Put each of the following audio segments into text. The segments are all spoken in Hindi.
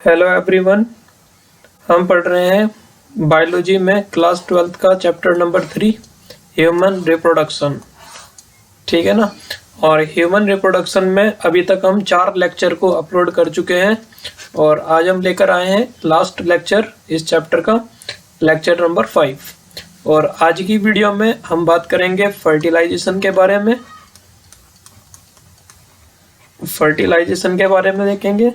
Hello everyone. हम पढ़ रहे हैं बायोलॉजी में क्लास 12th का चैप्टर नंबर 3 ह्यूमन रिप्रोडक्शन। ठीक है ना। और ह्यूमन रिप्रोडक्शन में अभी तक हम 4 लेक्चर को अपलोड कर चुके हैं और आज हम लेकर आए हैं लास्ट लेक्चर इस चैप्टर का, लेक्चर नंबर 5। और आज की वीडियो में हम बात करेंगे फर्टिलाइजेशन के बारे में। फर्टिलाइजेशन के बारे में देखेंगे,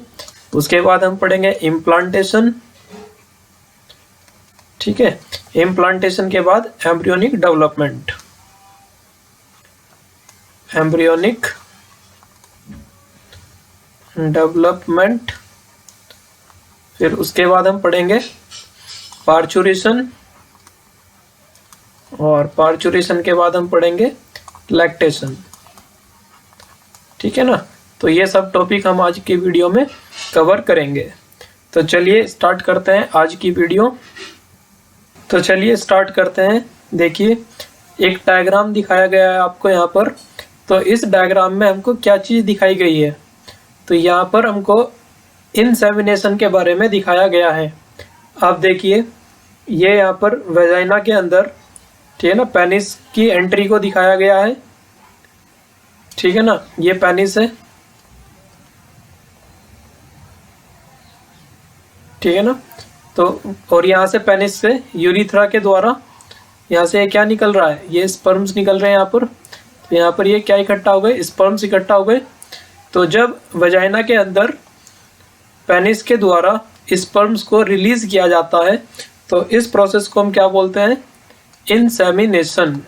उसके बाद हम पढ़ेंगे इम्प्लांटेशन। ठीक है, इम्प्लांटेशन के बाद एम्ब्रियोनिक डेवलपमेंट। एम्ब्रियोनिक डेवलपमेंट, फिर उसके बाद हम पढ़ेंगे पार्चुरेशन, और पार्चुरेशन के बाद हम पढ़ेंगे लैक्टेशन। ठीक है ना। तो ये सब टॉपिक हम आज की वीडियो में कवर करेंगे। तो चलिए स्टार्ट करते हैं आज की वीडियो। तो चलिए स्टार्ट करते हैं। देखिए, एक डायग्राम दिखाया गया है आपको यहाँ पर। तो इस डायग्राम में हमको क्या चीज़ दिखाई गई है, तो यहाँ पर हमको इंसेमिनेशन के बारे में दिखाया गया है। आप देखिए, ये यहाँ पर वेजाइना के अंदर, ठीक है ना, पेनिस की एंट्री को दिखाया गया है। ठीक है ना, ये पेनिस है। ठीक है ना। तो और यहाँ से पेनिस से यूरिथ्रा के द्वारा यहाँ से क्या निकल रहा है, ये स्पर्म्स निकल रहे हैं यहाँ पर। तो यहाँ पर ये क्या इकट्ठा हो गए, स्पर्म्स इकट्ठा हो गए। तो जब वजाइना के अंदर पेनिस के द्वारा स्पर्म्स को रिलीज किया जाता है, तो इस प्रोसेस को हम क्या बोलते हैं, इंसेमिनेशन।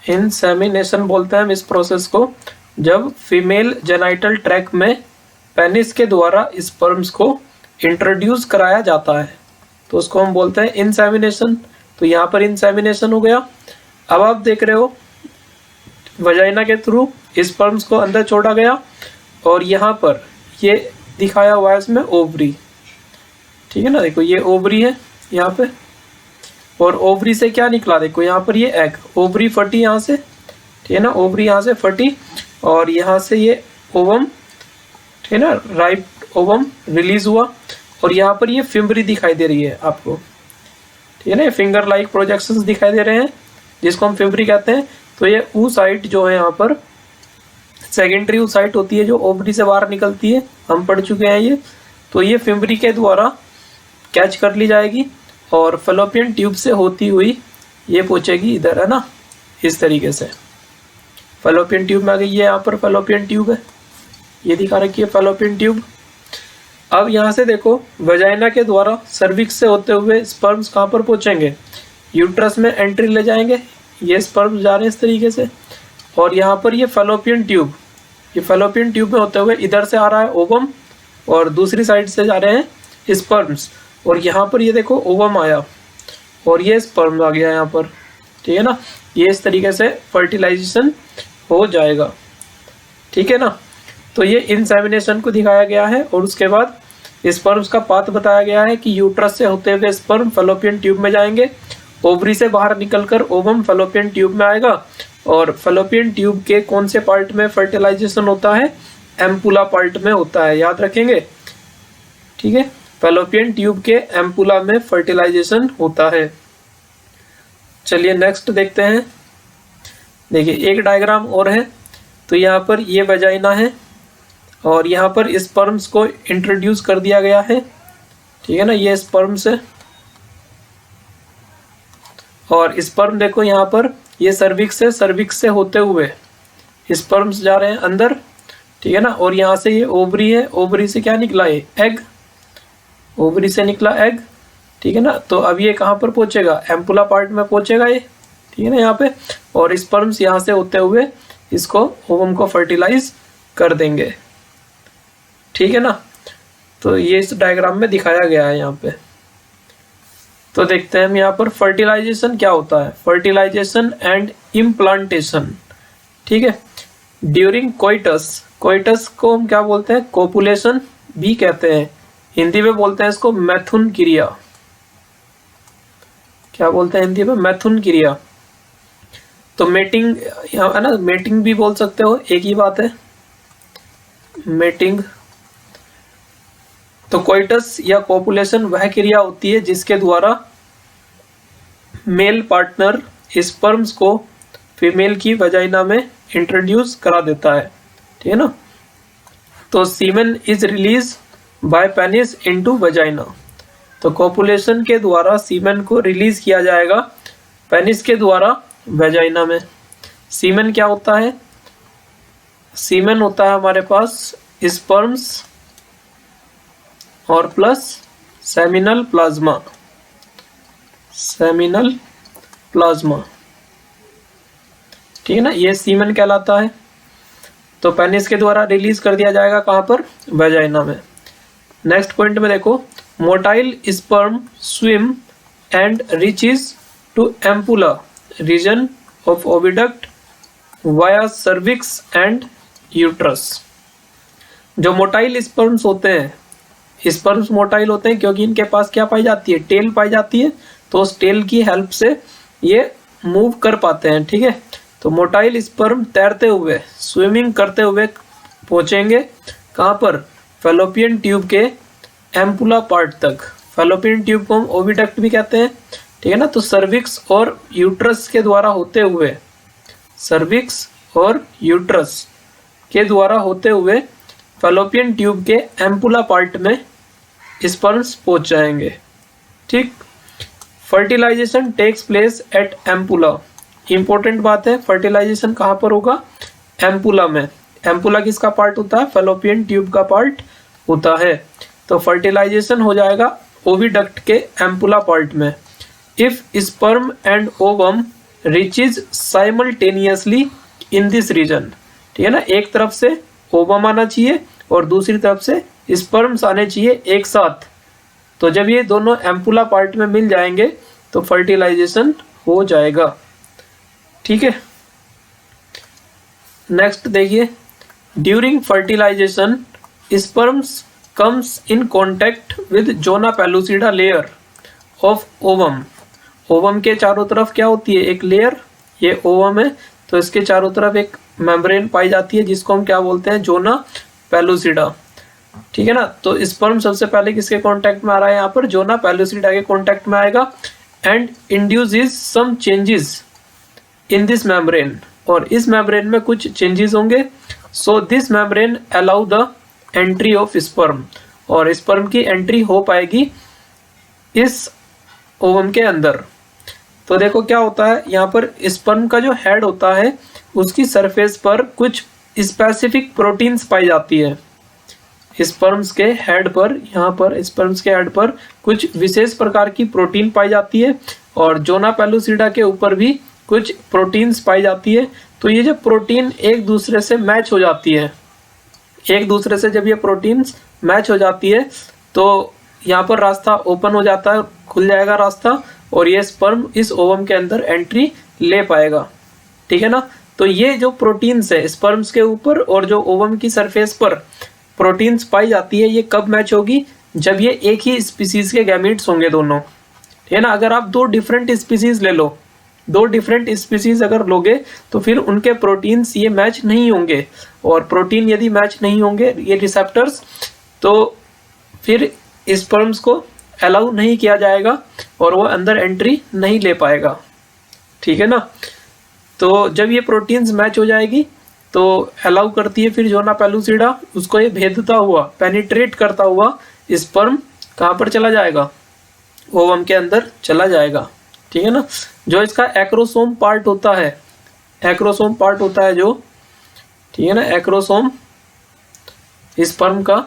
इंसेमिनेशन बोलते हैं हम इस प्रोसेस को, जब फीमेल जेनाइटल ट्रैक्ट में पेनिस के द्वारा स्पर्म्स को इंट्रोड्यूस कराया जाता है, तो उसको हम बोलते हैं इंसेमिनेशन। तो यहाँ पर इंसेमिनेशन हो गया। अब आप देख रहे हो, वजाइना के थ्रू स्पर्म्स को अंदर छोड़ा गया और यहाँ पर ये दिखाया हुआ है इसमें ओवरी। ठीक है ना, देखो ये ओवरी है यहाँ पे, और ओवरी से क्या निकला, देखो यहाँ पर ये एग, ओवरी फटी यहाँ से। ठीक है ना, ओवरी यहाँ से फटी और यहाँ से ये ओवम, ठीक है ना, राइप ओवम रिलीज हुआ और यहाँ पर ये फिम्बरी दिखाई दे रही है आपको। ठीक है ना, फिंगर लाइक प्रोजेक्शंस दिखाई दे रहे हैं, जिसको हम फिम्बरी कहते हैं। तो ये oocyte जो है यहाँ पर सेकेंडरी oocyte होती है, जो ओवरी से बाहर निकलती है, हम पढ़ चुके हैं ये। तो ये फिम्बरी के द्वारा कैच कर ली जाएगी और फैलोपियन ट्यूब से होती हुई ये पहुंचेगी इधर, है ना, इस तरीके से फैलोपियन ट्यूब में आ गई। ये यहाँ पर फैलोपियन ट्यूब है, ये दिखा रखी है फैलोपियन ट्यूब। अब यहाँ से देखो, वजाइना के द्वारा सर्विक्स से होते हुए स्पर्म्स कहाँ पर पहुँचेंगे, यूट्रस में एंट्री ले जाएंगे। ये स्पर्म्स जा रहे हैं इस तरीके से, और यहाँ पर ये फैलोपियन ट्यूब, ये फैलोपियन ट्यूब में होते हुए इधर से आ रहा है ओवम और दूसरी साइड से जा रहे हैं स्पर्म्स। और यहाँ पर ये देखो ओवम आया और ये स्पर्म आ गया यहाँ पर। ठीक है ना, ये इस तरीके से फर्टिलाइजेशन हो जाएगा। ठीक है ना। तो ये इंसेमिनेशन को दिखाया गया है और उसके बाद स्पर्म्स का पाथ बताया गया है कि यूट्रस से होते हुए स्पर्म फैलोपियन ट्यूब में जाएंगे, ओवरी से बाहर निकलकर ओवम फैलोपियन ट्यूब में आएगा, और फैलोपियन ट्यूब के कौन से पार्ट में फर्टिलाइजेशन होता है, एम्पुला पार्ट में होता है, याद रखेंगे। ठीक है, फैलोपियन ट्यूब के एम्पुला में फर्टिलाइजेशन होता है। चलिए नेक्स्ट देखते हैं। देखिए, एक डायग्राम और है। तो यहाँ पर ये वजाइना है और यहाँ पर स्पर्म्स को इंट्रोड्यूस कर दिया गया है। ठीक है ना, ये स्पर्म्स है और स्पर्म देखो यहाँ पर ये सर्विक्स है, सर्विक्स से होते हुए स्पर्म्स जा रहे हैं अंदर। ठीक है ना, और यहाँ से ये ओवरी है, ओवरी से क्या निकला, ये एग, ओवरी से निकला एग। ठीक है ना, तो अब ये कहाँ पर पहुंचेगा, एम्पुला पार्ट में पहुंचेगा ये। ठीक है ना, यहाँ पे, और स्पर्म्स यहाँ से होते हुए इसको ओवम को फर्टिलाइज कर देंगे। ठीक है ना। तो ये इस डायग्राम में दिखाया गया है यहाँ पे। तो देखते हैं हम यहाँ पर फर्टिलाइजेशन क्या होता है, फर्टिलाइजेशन एंड इम्प्लांटेशन। ठीक है, ड्यूरिंग कोइटस, कोइटस को हम क्या बोलते हैं, कोपुलेशन भी कहते हैं, हिंदी में बोलते हैं इसको मैथुन क्रिया। क्या बोलते हैं हिंदी में, मैथुन क्रिया। तो मेटिंग, है ना, मेटिंग भी बोल सकते हो, एक ही बात है, मेटिंग। तो कोइटस या कोपुलेशन वह क्रिया होती है जिसके द्वारा मेल पार्टनर स्पर्म्स को फीमेल की वजाइना में इंट्रोड्यूस करा देता है, ठीक है ना। तो semen is release by penis into vagina, तो कोपुलेशन के द्वारा सीमेन को रिलीज किया जाएगा पेनिस के द्वारा वजाइना में। सीमेन क्या होता है? सीमेन होता है हमारे पास स्पर्म्स और plus seminal plasma, seminal plasma, ठीक है ना, ये सीमेन कहलाता है। तो पेनिस के द्वारा रिलीज कर दिया जाएगा कहां पर? वजाइना में। नेक्स्ट पॉइंट में देखो, motile sperm swim and reaches to ampulla region of oviduct via cervix and uterus. जो मोटाइल स्पर्म्स होते हैं, स्पर्म्स मोटाइल होते हैं क्योंकि इनके पास क्या पाई जाती है? टेल पाई जाती है, तो उस टेल की हेल्प से ये मूव कर पाते हैं, ठीक है। तो मोटाइल स्पर्म तैरते हुए, स्विमिंग करते हुए पहुंचेंगे कहां पर? फैलोपियन ट्यूब के एम्पुला पार्ट तक। फैलोपियन ट्यूब को हम ओविडक्ट भी कहते हैं, ठीक है ना। तो सर्विक्स और यूट्रस के द्वारा होते हुए, सर्विक्स और यूट्रस के द्वारा होते हुए फैलोपियन ट्यूब के एम्पुला पार्ट में स्पर्म्स पहुंच जाएंगे, ठीक। Fertilisation takes place at ampulla. Important बात है, फर्टिलाइजेशन कहां पर होगा? एम्पुला में। एम्पुला किसका पार्ट होता है? फैलोपियन ट्यूब का पार्ट होता है। तो फर्टिलाइजेशन हो जाएगा ओविडक्ट के एम्पुला पार्ट में। If sperm and ovum reaches simultaneously in this region, ठीक है ना, एक तरफ से ओवम आना चाहिए और दूसरी तरफ से स्पर्म्स आने चाहिए एक साथ। तो जब ये दोनों एम्पुला पार्ट में मिल जाएंगे तो फर्टिलाइजेशन हो जाएगा, ठीक है। नेक्स्ट देखिए, during fertilisation sperms comes in contact with zona pellucida layer of ovum. Ovum के चारों तरफ क्या होती है? एक लेयर, ये ओवम है, तो इसके चारों तरफ एक मेम्ब्रेन पाई जाती है जिसको हम क्या बोलते हैं? जोना पेलुसिडा, ठीक है ना। तो स्पर्म सबसे पहले किसके कांटेक्ट में आ रहा है? यहाँ पर जोना पेलुसिडा के कांटेक्ट में आएगा and induces some changes in this membrane, और इस मेम्ब्रेन में कुछ चेंजेस होंगे। So this membrane allow the entry of sperm, और स्पर्म की एंट्री हो पाएगी इस ओवम के अंदर। तो देखो क्या होता है, यहाँ पर स्पर्म का जो हेड होता है उसकी सरफेस पर कुछ स्पेसिफिक प्रोटीन्स पाई जाती है। स्पर्म्स के हेड पर, यहाँ पर स्पर्म्स के हेड पर कुछ विशेष प्रकार की प्रोटीन पाई जाती है, और जोना पेलुसिडा के ऊपर भी कुछ प्रोटीन्स पाई जाती है। तो ये जो प्रोटीन एक दूसरे से मैच हो जाती है, एक दूसरे से जब ये प्रोटीन्स मैच हो जाती है तो यहाँ पर रास्ता ओपन हो जाता है, खुल जाएगा रास्ता, और ये स्पर्म इस ओवम के अंदर एंट्री ले पाएगा, ठीक है ना। तो ये जो प्रोटीन्स है स्पर्म्स के ऊपर और जो ओवम की सरफेस पर प्रोटीन्स पाई जाती है, ये कब मैच होगी? जब ये एक ही स्पीसीज के गैमीट्स होंगे दोनों, है ना। अगर आप दो डिफरेंट स्पीसीज ले लो, दो डिफरेंट स्पीसीज अगर लोगे तो फिर उनके प्रोटीन्स ये मैच नहीं होंगे, और प्रोटीन यदि मैच नहीं होंगे ये रिसेप्टर्स, तो फिर स्पर्म्स को अलाउ नहीं किया जाएगा और वो अंदर एंट्री नहीं ले पाएगा, ठीक है ना। तो जब ये प्रोटीन्स मैच हो जाएगी तो अलाउ करती है फिर जोना पेलुसिडा, उसको ये भेदता हुआ, पेनिट्रेट करता हुआ स्पर्म कहाँ पर चला जाएगा? ओवम के अंदर चला जाएगा, ठीक है ना। जो इसका एक्रोसोम पार्ट होता है, एक्रोसोम पार्ट होता है जो, ठीक है ना, एक्रोसोम स्पर्म का,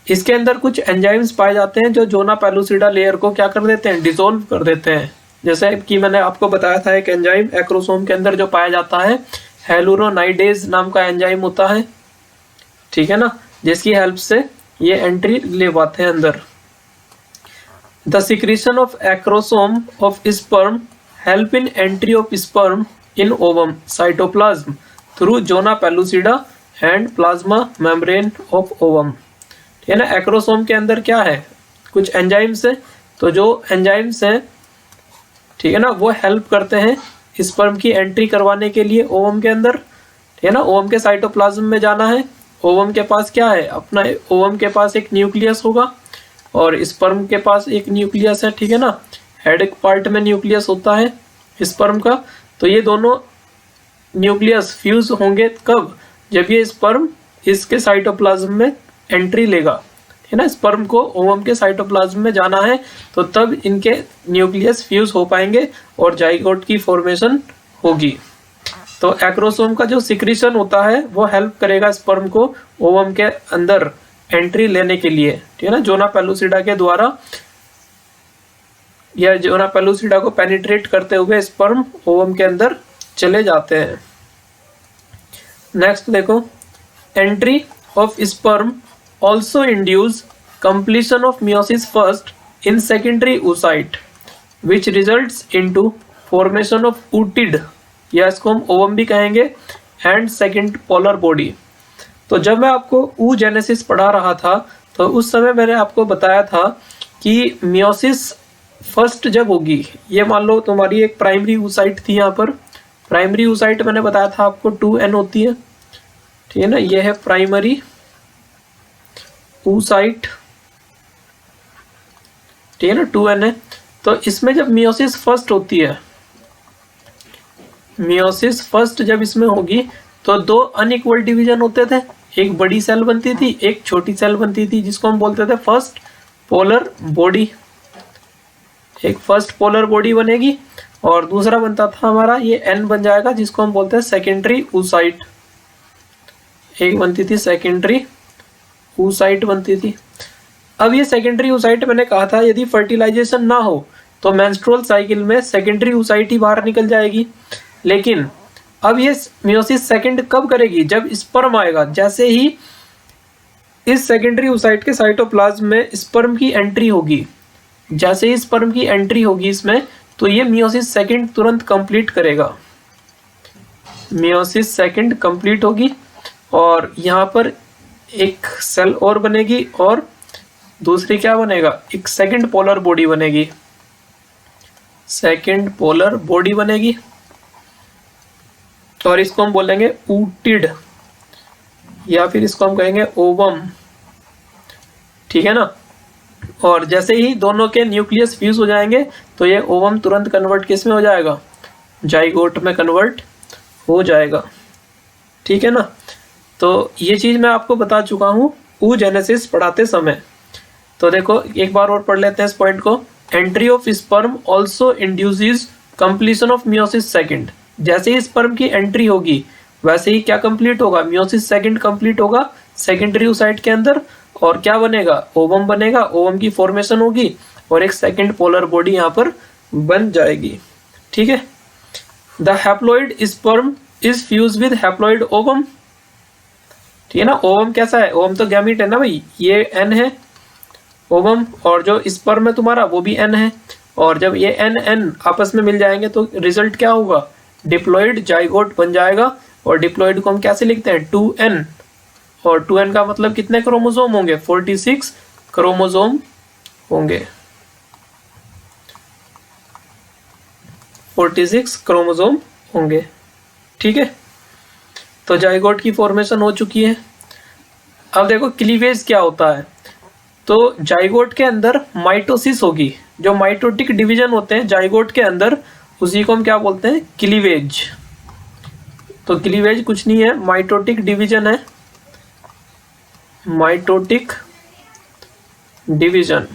इसके अंदर कुछ एंजाइम्स पाए जाते हैं जो जोना पेलुसिडा लेयर को क्या कर देते हैं? डिसॉल्व कर देते हैं। जैसे कि मैंने आपको बताया था एक एंजाइम एक्रोसोम के अंदर जो पाया जाता है, हेलुरोनाइडेज नाम का एंजाइम होता है, ठीक है ना, जिसकी हेल्प से ये एंट्री ले पाते हैं अंदर। The secretion of acrosome of sperm help in entry of sperm in ovum cytoplasm through zona pellucida and plasma membrane of ovum, ठीक है ना। एक्रोसोम के अंदर क्या है? कुछ एंजाइम्स है, तो जो एंजाइम्स हैं, ठीक है ना, वो हेल्प करते हैं स्पर्म की एंट्री करवाने के लिए ओवम के अंदर, ठीक है ना। ओवम के साइटोप्लाज्म में जाना है ओवम के पास क्या है, अपना ओवम के पास एक न्यूक्लियस होगा और स्पर्म के पास एक न्यूक्लियस है, ठीक है ना। हेड पार्ट में न्यूक्लियस होता है स्पर्म का। तो ये दोनों न्यूक्लियस फ्यूज होंगे कब, जब ये स्पर्म इसके साइटोप्लाज्म में एंट्री लेगा, है ना। स्पर्म को ओवम के साइटोप्लाज्म में जाना है तो तब इनके न्यूक्लियस फ्यूज हो पाएंगे और जाइगोट की फॉर्मेशन होगी। तो एक्रोसोम का जो सिक्रीशन होता है वो हेल्प करेगा स्पर्म को ओवम के अंदर एंट्री लेने के लिए, ठीक है ना। जोना पेलुसिडा के द्वारा या जोना पेलुसिडा को पेनिट्रेट करते हुए स्पर्म ओवम के अंदर चले जाते हैं। नेक्स्ट देखो, entry of sperm also induce completion of meiosis first in secondary oocyte which results into formation of oocyte, या इसको हम ओवम भी कहेंगे, एंड सेकेंड पोलर बॉडी। तो जब मैं आपको oogenesis पढ़ा रहा था तो उस समय मैंने आपको बताया था कि मियोसिस फर्स्ट जब होगी, ये मान लो तुम्हारी एक प्राइमरी oocyte थी, यहाँ पर प्राइमरी oocyte मैंने बताया था आपको 2n होती है, ठीक है ना। ये है प्राइमरी oocyte, ठीक है ना, 2n है। तो इसमें जब मियोसिस फर्स्ट होती है, मियोसिस फर्स्ट जब इसमें होगी तो दो अनइक्वल डिवीजन होते थे, एक बड़ी सेल बनती थी, एक छोटी सेल बनती थी, जिसको हम बोलते थे फर्स्ट पोलर बॉडी। एक फर्स्ट पोलर बॉडी बनेगी और दूसरा बनता था हमारा ये n बन जाएगा, जिसको हम बोलते हैं सेकेंडरी oocyte। एक बनती थी सेकेंडरी oocyte बनती थी। अब ये सेकेंडरी oocyte मैंने कहा था यदि फर्टिलाइजेशन ना हो तो मेंस्ट्रुअल साइकिल में सेकेंडरी oocyte ही बाहर निकल जाएगी। लेकिन अब ये मियोसिस सेकंड कब करेगी, जब स्पर्म आएगा। जैसे ही इस सेकेंडरी oocyte के साइटोप्लाज्म में स्पर्म की एंट्री होगी, जैसे ही स्पर्म की एंट्री होगी इसमें, तो ये मियोसिस सेकंड तुरंत कंप्लीट करेगा। मियोसिस सेकंड कंप्लीट होगी और यहाँ पर एक सेल और बनेगी और दूसरी क्या बनेगा, एक सेकंड पोलर बॉडी बनेगी, सेकंड पोलर बॉडी बनेगी और इसको हम बोलेंगे oocyte या फिर इसको हम कहेंगे ओवम, ठीक है ना। और जैसे ही दोनों के न्यूक्लियस फ्यूज हो जाएंगे तो ये ओवम तुरंत कन्वर्ट किस में हो जाएगा, जाइगोट में कन्वर्ट हो जाएगा, ठीक है ना। तो ये चीज मैं आपको बता चुका हूँ oogenesis पढ़ाते समय। तो देखो एक बार और पढ़ लेते हैं इस पॉइंट को। Entry of sperm also induces completion of meiosis second. जैसे ही स्पर्म की एंट्री होगी वैसे ही क्या कंप्लीट होगा, मियोसिस सेकंड कंप्लीट होगा सेकेंडरी oocyte के अंदर, और क्या बनेगा, ओवम बनेगा, ओवम की फॉर्मेशन होगी और एक सेकंड पोलर बॉडी यहाँ पर बन जाएगी, ठीक है। The haploid sperm is fuse with haploid ovum, ठीक है ना। ओवम कैसा है, ओवम तो गैमीट है ना भाई, ये n है ओवम, और जो स्पर्म है तुम्हारा वो भी n है, और जब ये n आपस में मिल जाएंगे तो रिजल्ट क्या होगा, डिप्लॉइड जाइगोट बन जाएगा। और डिप्लॉइड को हम कैसे लिखते हैं, 2n, और 2n का मतलब कितने क्रोमोसोम होंगे, 46 क्रोमोसोम होंगे, 46 क्रोमोसोम होंगे, ठीक है। तो जाइगोट की फॉर्मेशन हो चुकी है। अब देखो क्लीवेज क्या होता है। तो जाइगोट के अंदर माइटोसिस होगी, जो माइटोटिक डिवीजन होते हैं जाइगोट के अंदर, उसी को हम क्या बोलते हैं, क्लीवेज। तो क्लीवेज कुछ नहीं है, माइटोटिक डिवीजन है, माइटोटिक डिवीजन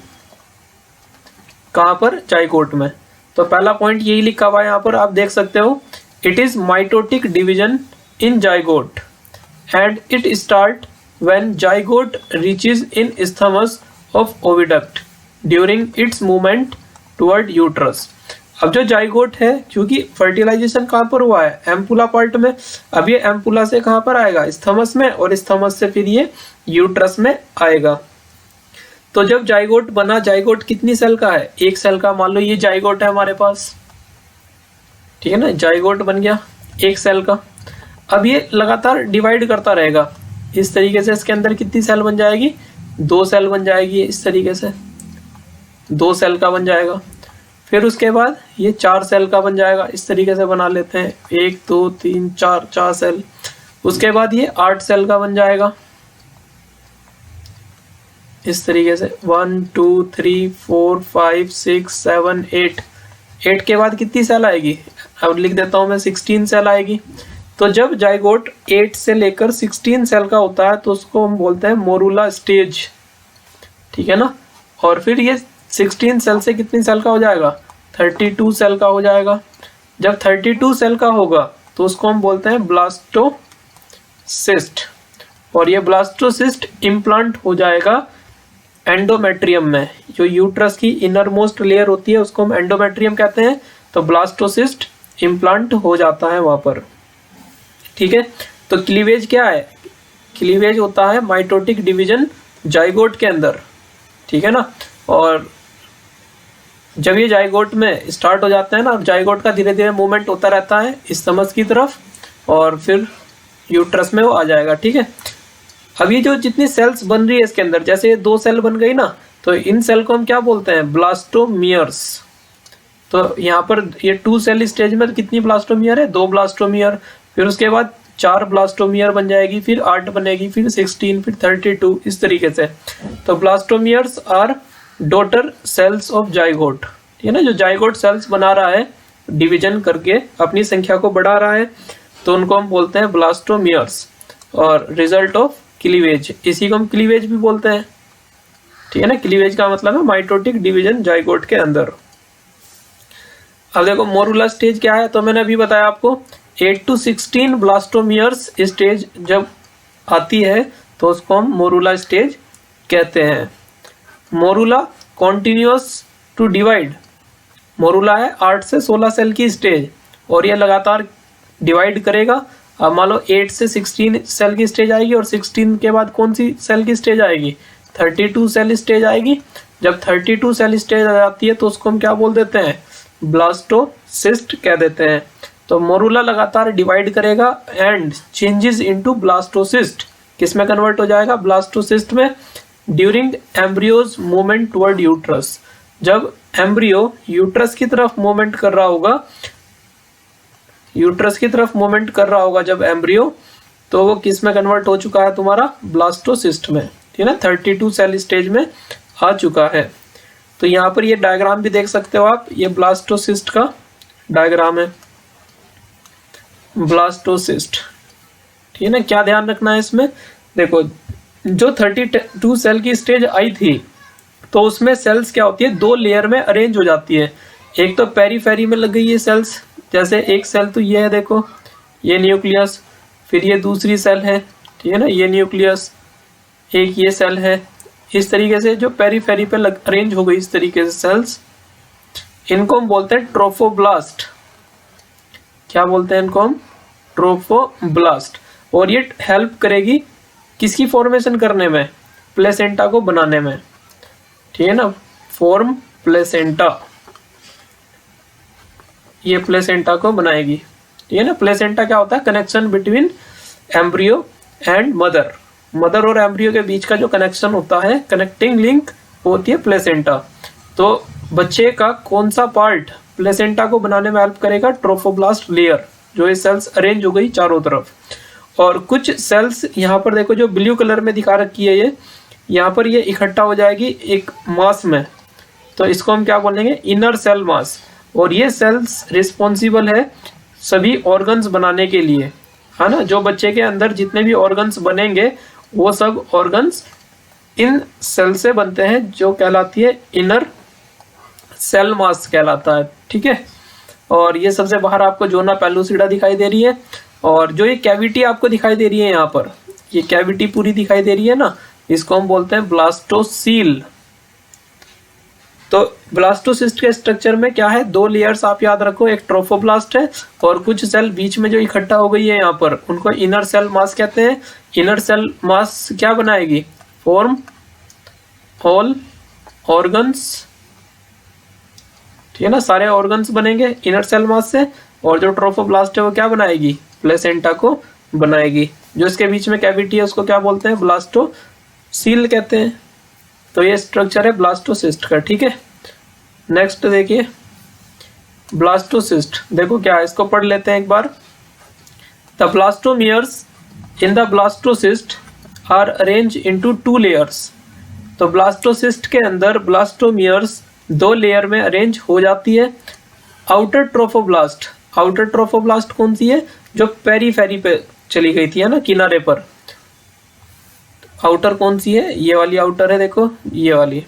कहां पर, जाइगोट में। तो पहला पॉइंट यही लिखा हुआ है यहाँ पर, आप देख सकते हो, it is mitotic division in zygote and it start when zygote reaches in isthmus of oviduct during its movement toward uterus। अब जो जाइगोट है, क्योंकि फर्टिलाइजेशन कहाँ पर हुआ है, एम्पुला पार्ट में, अब ये एम्पुला से कहाँ पर आएगा, स्थमस में, और स्थमस से फिर ये यूट्रस में आएगा। तो जब जाइगोट बना, जाइगोट कितनी सेल का है, एक सेल का। मान लो ये जाइगोट है हमारे पास, ठीक है ना, जाइगोट बन गया एक सेल का। अब ये लगातार डिवाइड करता रहेगा इस तरीके से, इसके अंदर कितनी सेल बन जाएगी, 2 सेल बन जाएगी, इस तरीके से 2 सेल का बन जाएगा। फिर उसके बाद ये 4 सेल का बन जाएगा, इस तरीके से बना लेते हैं, 1 2 3 4 4 सेल। उसके बाद ये 8 सेल का बन जाएगा, इस तरीके से 1 2 3 4 5 6 7 8, 8 के बाद कितनी सेल आएगी, अब लिख देता हूं मैं 16 सेल आएगी। तो जब जाइगोट 8 से लेकर 16 सेल का होता है तो उसको हम बोलते हैं मोरूला स्टेज, ठीक है ना। और फिर ये 16 सेल से कितनी सेल का हो जाएगा, 32 सेल का हो जाएगा। जब 32 सेल का होगा तो उसको हम बोलते हैं ब्लास्टोसिस्ट, और ये ब्लास्टोसिस्ट इम्प्लांट हो जाएगा एंडोमेट्रियम में। जो यूट्रस की इनर मोस्ट लेयर होती है उसको हम एंडोमेट्रियम कहते हैं। तो ब्लास्टोसिस्ट इम्प्लांट हो जाता है वहां पर, ठीक है। तो क्लीवेज क्या है, क्लीवेज होता है माइटोटिक डिवीजन जाइगोट के अंदर, ठीक है ना। और जब ये जाइगोट में स्टार्ट हो जाते हैं ना, जाइगोट का धीरे धीरे मूवमेंट होता रहता है स्टमक की तरफ, और फिर यूट्रस में वो आ जाएगा, ठीक है। अब ये जो जितनी सेल्स बन रही है इसके अंदर, जैसे ये 2 सेल बन गई ना, तो इन सेल को हम क्या बोलते हैं, ब्लास्टोमियर्स। तो यहाँ पर ये 2 सेल स्टेज में कितनी ब्लास्टोमियर है, 2 ब्लास्टोमियर, फिर उसके बाद 4 ब्लास्टोमियर बन जाएगी, फिर 8 बनेगी, फिर 16, फिर 32, इस तरीके से। तो blastomeres are daughter cells of zygote, ठीक है ना। जो जाइगोट सेल्स बना रहा है डिवीजन करके अपनी संख्या को बढ़ा रहा है, तो उनको हम बोलते हैं ब्लास्टोमियर्स, और रिजल्ट ऑफ क्लीवेज, इसी को हम क्लीवेज भी बोलते हैं, ठीक है ना। क्लीवेज का मतलब है माइटोटिक डिवीजन जाइगोट के अंदर। अब देखो मोरूला स्टेज क्या है, तो मैंने अभी बताया आपको 8 to 16 ब्लास्टोमियर्स स्टेज जब आती है तो उसको हम मोरूला स्टेज कहते हैं। Morula continuous to divide, morula है 8 से 16 सेल की स्टेज, और ये लगातार डिवाइड करेगा। अब मान लो 8 से 16 सेल की स्टेज आएगी, और 16 के बाद कौन सी सेल की स्टेज आएगी, 32 सेल स्टेज आएगी। जब 32 सेल स्टेज आ जाती है तो उसको हम क्या बोल देते हैं, ब्लास्टोसिस्ट कह देते हैं। तो मोरूला लगातार डिवाइड करेगा एंड चेंजेस इनटू ब्लास्टोसिस्ट, किस में कन्वर्ट हो जाएगा, ब्लास्टोसिस्ट में, during embryos movement toward uterus. जब एम्ब्रियो यूट्रस की तरफ मूवमेंट कर रहा होगा, यूट्रस की तरफ मूवमेंट कर रहा होगा जब एम्ब्रियो, तो वो किस में कन्वर्ट हो चुका है तुम्हारा, ब्लास्टोसिस्ट में, ठीक है ना। 32 सेल स्टेज में आ चुका है। तो यहाँ पर ये डायग्राम भी देख सकते हो आप, ये ब्लास्टोसिस्ट का डायग्राम है, ब्लास्टोसिस्ट, ठीक है ना। क्या ध्यान रखना है इसमें, देखो जो 32 सेल की स्टेज आई थी तो उसमें सेल्स क्या होती है, 2 लेयर में अरेंज हो जाती है। एक तो पेरीफेरी में लग गई ये सेल्स, जैसे एक सेल तो ये है, देखो ये न्यूक्लियस, फिर ये दूसरी सेल है, ठीक है ना, ये न्यूक्लियस, एक ये सेल है। इस तरीके से जो पेरीफेरी पे अरेंज हो गई इस तरीके से सेल्स, इनको हम बोलते हैं ट्रोफोब्लास्ट। क्या बोलते हैं इनको हम, ट्रोफोब्लास्ट। और ये हेल्प करेगी किसकी फॉर्मेशन करने में, प्लेसेंटा को बनाने में, ठीक है ना, फॉर्म प्लेसेंटा, ये प्लेसेंटा को बनाएगी, ठीक है ना। प्लेसेंटा क्या होता है, connection between embryo and mother, mother और एम्ब्रियो के बीच का जो कनेक्शन होता है, कनेक्टिंग लिंक होती है प्लेसेंटा। तो बच्चे का कौन सा पार्ट प्लेसेंटा को बनाने में हेल्प करेगा, ट्रोफोब्लास्ट लेयर, जो ये सेल्स अरेंज हो गई चारों तरफ। और कुछ सेल्स यहाँ पर देखो जो ब्लू कलर में दिखा रखी है, ये यहाँ पर ये इकट्ठा हो जाएगी एक मास में, तो इसको हम क्या बोलेंगे, इनर सेल मास। और ये सेल्स रिस्पॉन्सिबल है सभी ऑर्गन्स बनाने के लिए, है ना। जो बच्चे के अंदर जितने भी ऑर्गन्स बनेंगे वो सब ऑर्गन्स इन सेल से बनते हैं, जो कहलाती है इनर सेल मास कहलाता है, ठीक है। और ये सबसे बाहर आपको जोना पेलुसिडा दिखाई दे रही है, और जो ये कैविटी आपको दिखाई दे रही है यहाँ पर, ये कैविटी पूरी दिखाई दे रही है ना, इसको हम बोलते हैं ब्लास्टोसील। तो ब्लास्टोसिस्ट के स्ट्रक्चर में क्या है, 2 लेयर्स आप याद रखो, एक ट्रोफोब्लास्ट है और कुछ सेल बीच में जो इकट्ठा हो गई है यहाँ पर, उनको इनर सेल मास कहते हैं। इनर सेल मास क्या बनाएगी, फॉर्म ऑल ऑर्गन्स, ठीक है ना, सारे ऑर्गन्स बनेंगे इनर सेल मास से। और जो ट्रोफोब्लास्ट है वो क्या बनाएगी, प्लेसेंटा को बनाएगी। जो इसके बीच में कैविटी है उसको क्या बोलते हैं, ब्लास्टोसील कहते हैं। तो ये स्ट्रक्चर है ब्लास्टोसिस्ट का, ठीक है। नेक्स्ट देखिए ब्लास्टोसिस्ट, देखो क्या है, इसको पढ़ लेते हैं एक बार। The blastomeres in the blastocyst are arrange into 2 layers. तो ब्लास्टोसिस्ट के अंदर ब्लास्टोमियर्स 2 लेयर में अरेंज हो जाती है। आउटर ट्रोफोब्लास्ट, आउटर ट्रोफोब्लास्ट कौन सी है? जो पेरीफेरी पे चली गई थी, है ना, किनारे पर। आउटर कौन सी है? ये वाली आउटर है, देखो ये वाली,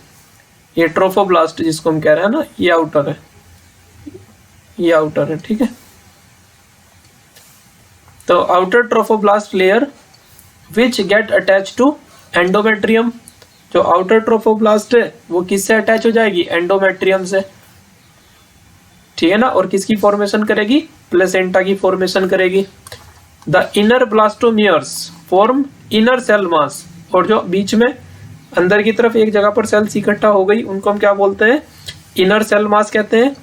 ये ट्रोफोब्लास्ट जिसको हम कह रहे हैं ना, ये आउटर है, ये आउटर है, ठीक है। तो outer trophoblast layer which get attach to endometrium, जो आउटर ट्रोफोब्लास्ट है वो किससे अटैच हो जाएगी? एंडोमेट्रियम से, ठीक है ना। और किसकी फॉर्मेशन करेगी? प्लेसेंटा की फॉर्मेशन करेगी। The inner blastomeres form inner cell mass, और जो बीच में अंदर की तरफ एक जगह पर सेल्स इकट्ठा हो गई उनको हम क्या बोलते हैं? इनर सेल मास कहते हैं।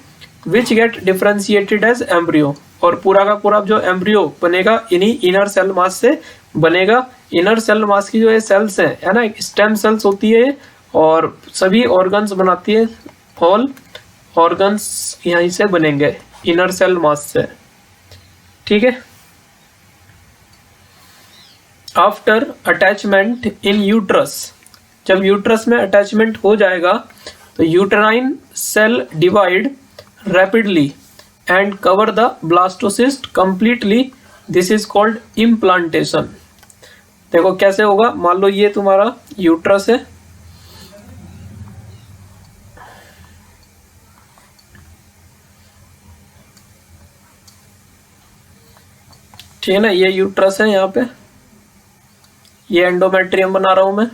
Which get differentiated as embryo, और पूरा का पूरा जो एम्ब्रियो बनेगा इन्हीं इनर सेल मास से बनेगा। इनर सेल मास की जो ये सेल्स हैं, है ना, स्टेम सेल्स होती है और सभी ऑर्गन्स बनाती है। ऑल ऑर्गन्स यहीं से बनेंगे इनर सेल मास से, ठीक है। आफ्टर अटैचमेंट इन यूट्रस, जब यूट्रस में अटैचमेंट हो जाएगा तो uterine cell divide rapidly and cover the blastocyst completely. This is called implantation. देखो कैसे होगा, मान लो ये तुम्हारा यूट्रस है, ठीक है ना, ये यूट्रस है, यहाँ पे ये एंडोमेट्रियम बना रहा हूं मैं,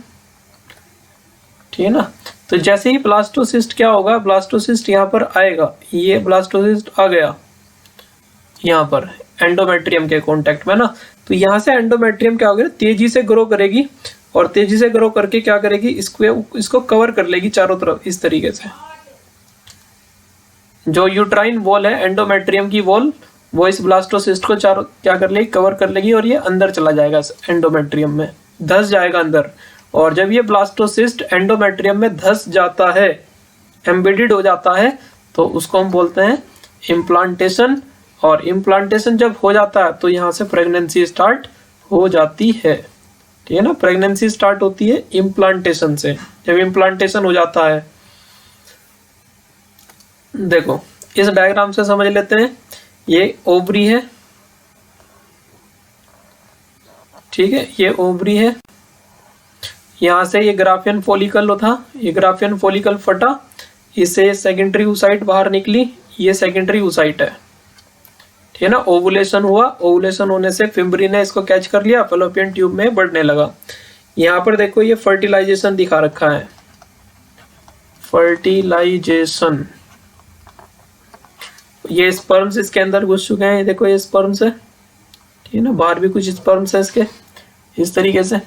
ठीक है ना। तो जैसे ही ब्लास्टोसिस्ट क्या होगा, ब्लास्टोसिस्ट यहाँ पर आएगा, ये ब्लास्टोसिस्ट आ गया यहाँ पर एंडोमेट्रियम के कांटेक्ट में ना, तो यहाँ से एंडोमेट्रियम क्या होगा, तेजी से ग्रो करेगी और तेजी से ग्रो करके क्या करेगी, इसको कवर कर लेगी चारों तरफ इस तरीके से। जो यूट्राइन वॉल है एंडोमेट्रियम की वॉल, वो इस ब्लास्टोसिस्ट को चारों क्या कर लेगी, कवर कर लेगी, और ये अंदर चला जाएगा एंडोमेट्रियम में, धस जाएगा अंदर। और जब ये ब्लास्टोसिस्ट एंडोमेट्रियम में धस जाता है, एम्बेडेड हो जाता है, तो उसको हम बोलते हैं इम्प्लांटेशन। और इम्प्लांटेशन जब हो जाता है तो यहाँ से प्रेगनेंसी स्टार्ट हो जाती है, ठीक है ना। प्रेगनेंसी स्टार्ट होती है इम्प्लांटेशन से, जब इम्प्लांटेशन हो जाता है। देखो इस डायग्राम से समझ लेते हैं, ये ओवरी है, ठीक है, ये ओवरी है, यहाँ से ये ग्राफियन फॉलिकल था, ये ग्राफियन फॉलिकल फटा, इससे सेकेंडरी oocyte बाहर निकली, ये सेकेंडरी oocyte है, ठीक है ना। ओवुलेशन हुआ, ओवुलेशन होने से फिम्बरी ने इसको कैच कर लिया, फैलोपियन ट्यूब में बढ़ने लगा। यहाँ पर देखो ये फर्टिलाइजेशन दिखा रखा है, फर्टिलाइजेशन, ये स्पर्म्स इसके अंदर घुस चुके हैं, देखो ये स्पर्म्स है, ठीक है ना, बाहर भी कुछ स्पर्म्स है इसके इस तरीके से।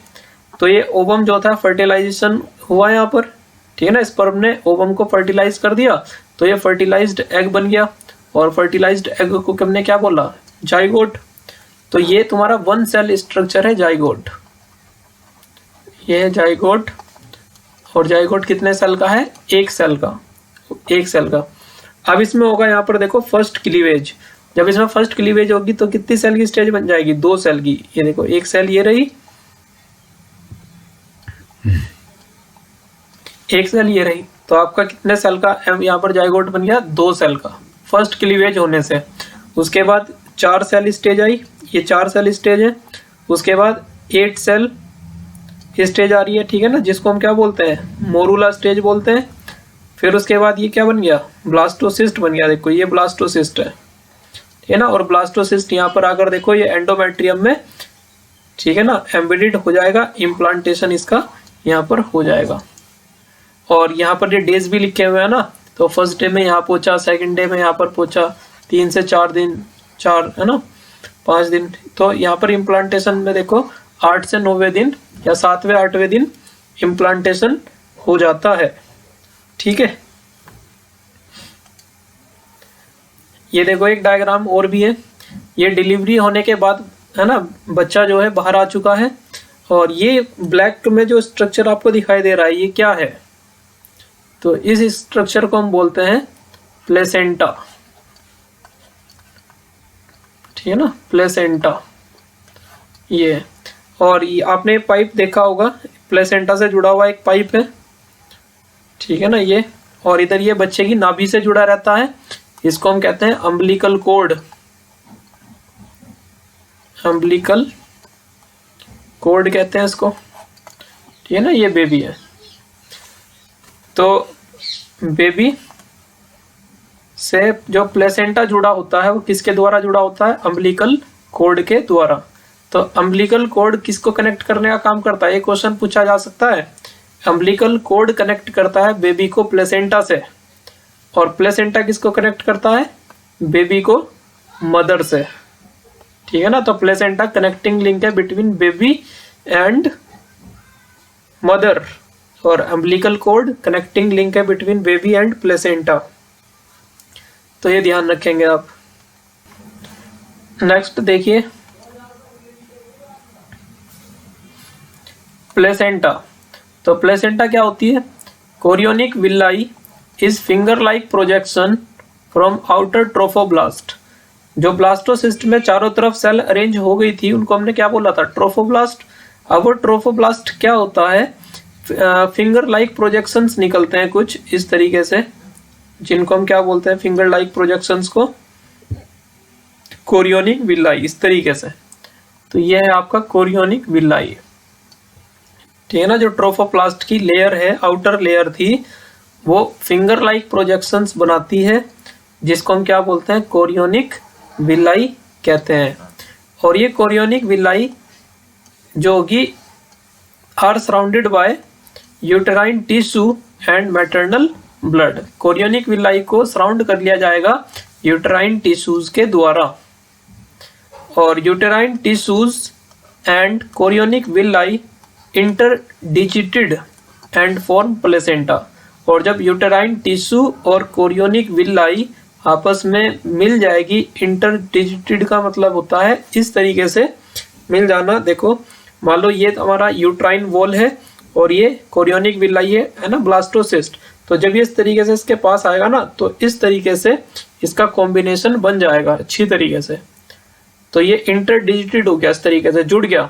तो ये ओवम जो था फर्टिलाइजेशन हुआ यहाँ पर, ठीक है ना, स्पर्म ने ओवम को फर्टिलाइज कर दिया, तो ये फर्टिलाइज्ड एग बन गया। और फर्टिलाइज्ड एग को हमने क्या बोला, जाइगोट। तो ये तुम्हारा 1 सेल स्ट्रक्चर है जाइगोट, ये है जाइगोट। और जाइगोट कितने सेल का है? 1 सेल का, 1 सेल का। अब इसमें होगा यहाँ पर देखो फर्स्ट क्लीवेज, जब इसमें फर्स्ट क्लीवेज होगी तो कितनी सेल की स्टेज बन जाएगी? 2 सेल की। ये देखो 1 सेल ये रही, 1 सेल ये रही, तो आपका कितने सेल का यहाँ पर जाइगोट बन गया? 2 सेल का, फर्स्ट क्लीवेज होने से। उसके बाद 4 सेल स्टेज आई, ये 4 सेल स्टेज है। उसके बाद 8 सेल स्टेज आ रही है, ठीक है ना, जिसको हम क्या बोलते हैं? मोरूला स्टेज बोलते हैं। फिर उसके बाद ये क्या बन गया? ब्लास्टोसिस्ट बन गया। देखो ये ब्लास्टोसिस्ट है, ठीक है ना। और ब्लास्टोसिस्ट यहाँ पर आकर देखो ये एंडोमेट्रियम में, ठीक है ना, एम्बेडेड हो जाएगा, इम्प्लांटेशन इसका यहाँ पर हो जाएगा। और यहाँ पर ये डेज भी लिखे हुए हैं ना, तो फर्स्ट डे में यहाँ पहुंचा, सेकंड डे में यहाँ पर पहुंचा, 3 से 4 दिन, 4 है ना, 5 दिन। तो यहाँ पर इम्प्लांटेशन में देखो 8 से 9वें दिन या 7वें 8वें दिन इम्प्लांटेशन हो जाता है, ठीक है। ये देखो एक डायग्राम और भी है, ये डिलीवरी होने के बाद, है ना, बच्चा जो है बाहर आ चुका है। और ये ब्लैक में जो स्ट्रक्चर आपको दिखाई दे रहा है, ये क्या है? तो इस स्ट्रक्चर को हम बोलते हैं प्लेसेंटा, ठीक है ना, प्लेसेंटा ये। और ये आपने पाइप देखा होगा, प्लेसेंटा से जुड़ा हुआ एक पाइप है, ठीक है ना ये, और इधर ये बच्चे की नाभि से जुड़ा रहता है, इसको हम कहते हैं अम्बिलिकल कोड। अम्बिलिकल कोड कहते हैं इसको, ठीक है ना। ये बेबी है, तो बेबी से जो प्लेसेंटा जुड़ा होता है वो किसके द्वारा जुड़ा होता है, अम्बिलिकल कोड के द्वारा। तो अम्बिलिकल कोड किसको कनेक्ट करने का काम करता है, ये क्वेश्चन पूछा जा सकता है। अम्बिलिकल कोड कनेक्ट करता है बेबी को प्लेसेंटा से, और प्लेसेंटा किसको कनेक्ट करता है, बेबी को मदर से, ठीक है ना। तो प्लेसेंटा कनेक्टिंग लिंक है बिटवीन बेबी एंड मदर, और अम्बिलिकल कोड कनेक्टिंग लिंक है बिटवीन बेबी एंड प्लेसेंटा। तो ये ध्यान रखेंगे आप। नेक्स्ट देखिए प्लेसेंटा। तो प्लेसेंटा क्या होती है, chorionic विल्लाई is finger like projection from outer trophoblast. जो ब्लास्टोसिस्ट में चारों तरफ सेल अरेंज हो गई थी उनको हमने क्या बोला था, ट्रोफोब्लास्ट। अब वो ट्रोफोब्लास्ट क्या होता है, फिंगर लाइक प्रोजेक्शंस निकलते हैं कुछ इस तरीके से, जिनको हम क्या बोलते हैं, फिंगर लाइक प्रोजेक्शंस को कोरियोनिक विल्लाई, इस तरीके से। तो ये है आपका कोरियोनिक विल्लाई, ठीक है ना। जो ट्रोफोप्लास्ट की लेयर है, आउटर लेयर थी, वो फिंगर लाइक प्रोजेक्शंस बनाती है, जिसको हम क्या बोलते हैं, कोरियोनिक विल्लाई कहते हैं। और ये कोरियोनिक विल्लाई जो होगी are surrounded by uterine tissue and maternal blood. Chorionic villi को सराउंड कर लिया जाएगा यूटेराइन टिश्यूज के द्वारा, और uterine tissues and chorionic विल्लाई interdigitated and form placenta. और जब यूटेराइन टिश्यू और कोरियोनिक विल्लाई आपस में मिल जाएगी, इंटरडिजिटेड का मतलब होता है इस तरीके से मिल जाना। देखो मान लो ये हमारा यूट्राइन वॉल है और ये कोरियोनिक विल्लाई है ना, ब्लास्टोसिस्ट। तो जब ये इस तरीके से इसके पास आएगा ना, तो इस तरीके से इसका कॉम्बिनेशन बन जाएगा अच्छी तरीके से। तो ये इंटरडिजिटेड हो गया, इस तरीके से जुड़ गया,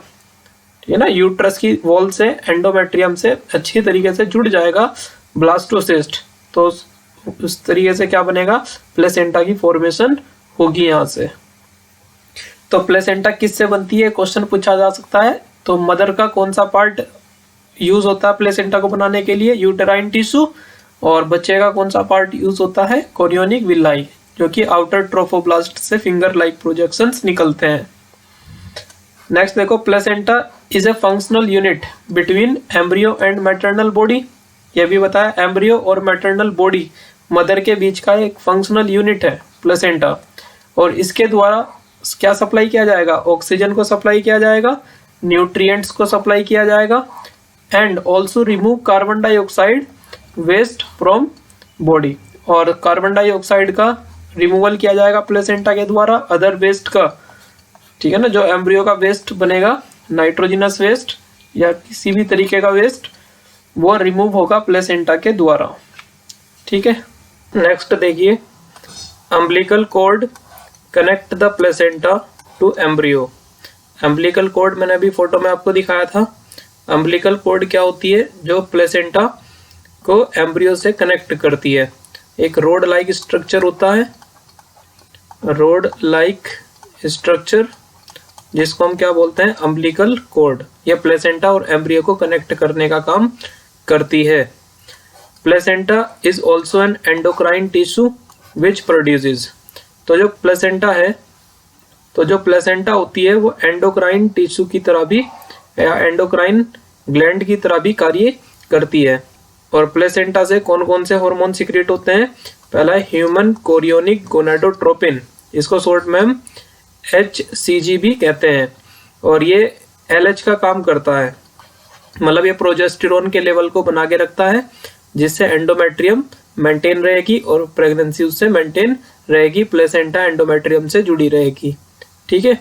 ठीक है ना। यूट्रस की वॉल से, एंडोमेट्रियम से अच्छी तरीके से जुड़ जाएगा ब्लास्टोसिस्ट। तो उस तरीके से क्या बनेगा, प्लेसेंटा की फॉर्मेशन होगी यहाँ से। तो प्लेसेंटा किससे बनती है, क्वेश्चन पूछा जा सकता है। तो मदर का कौन सा पार्ट यूज होता है प्लेसेंटा को बनाने के लिए, यूटेराइन टिश्यू, और बच्चे का कौन सा पार्ट यूज होता है, कोरियोनिक विल्लाई, जो कि आउटर ट्रोफोब्लास्ट से फिंगर लाइक प्रोजेक्शंस निकलते हैं। नेक्स्ट देखो, placenta is a functional unit between embryo and maternal body. यह भी बताया, एम्ब्रियो और मैटरनल बॉडी, मदर के बीच का एक फंक्शनल यूनिट है प्लेसेंटा, और इसके द्वारा क्या सप्लाई किया जाएगा, ऑक्सीजन को सप्लाई किया जाएगा, न्यूट्रिएंट्स को सप्लाई किया जाएगा, and also remove carbon dioxide waste from body. और कार्बन डाइऑक्साइड का रिमूवल किया जाएगा प्लेसेंटा के द्वारा, अदर वेस्ट का, ठीक है ना। जो एम्ब्रियो का वेस्ट बनेगा, नाइट्रोजिनस वेस्ट या किसी भी तरीके का वेस्ट, वो रिमूव होगा प्लेसेंटा के द्वारा, ठीक है। नेक्स्ट देखिए, umbilical cord connect the placenta to embryo. Umbilical cord मैंने अभी फोटो में आपको दिखाया था। अम्बिलिकल कॉर्ड क्या होती है, जो प्लेसेंटा को एम्ब्रियो से कनेक्ट करती है। एक रोड लाइक स्ट्रक्चर होता है, रोड लाइक स्ट्रक्चर, जिसको हम क्या बोलते हैं, अम्बिलिकल कॉर्ड। यह प्लेसेंटा और एम्ब्रियो को कनेक्ट करने का काम करती है। Placenta is also an endocrine tissue which produces. तो जो प्लेसेंटा है, तो जो प्लेसेंटा होती है वो एंडोक्राइन टिश्यू की तरह भी या एंडोक्राइन ग्लैंड की तरह भी कार्य करती है। और प्लेसेंटा से कौन कौन से हार्मोन सिक्रेट होते हैं, पहला है ह्यूमन कोरियोनिक गोनाडोट्रोपिन, इसको शॉर्ट में हम HCG भी कहते हैं, और ये LH का काम करता है, मतलब ये प्रोजेस्टेरोन के लेवल को बना के रखता है, जिससे एंडोमेट्रियम मेंटेन रहेगी और प्रेगनेंसी उससे मेंटेन रहेगी, प्लेसेंटा एंडोमेट्रियम से जुड़ी रहेगी, ठीक है।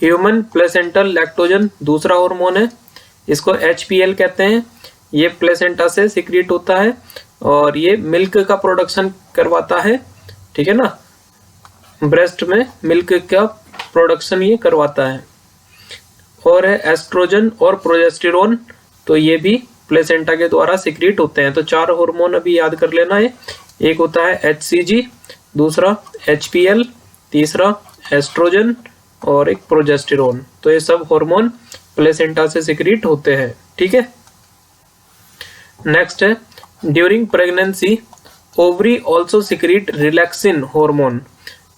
ह्यूमन प्लेसेंटल लैक्टोजन दूसरा हार्मोन है, इसको HPL कहते हैं। ये प्लेसेंटा से सिक्रेट होता है और ये मिल्क का प्रोडक्शन करवाता है, ठीक है ना, ब्रेस्ट में मिल्क का प्रोडक्शन ये करवाता है। और है एस्ट्रोजन और प्रोजेस्टेरोन, तो ये भी प्लेसेंटा के द्वारा सिक्रीट होते हैं। तो 4 हार्मोन अभी याद कर लेना है। एक होता है HCG, दूसरा HPL, तीसरा एस्ट्रोजन और एक प्रोजेस्टेरोन। तो ये सब हार्मोन प्लेसेंटा से सिक्रीट होते हैं। ठीक है, नेक्स्ट है during pregnancy ovary also secrete relaxin hormone.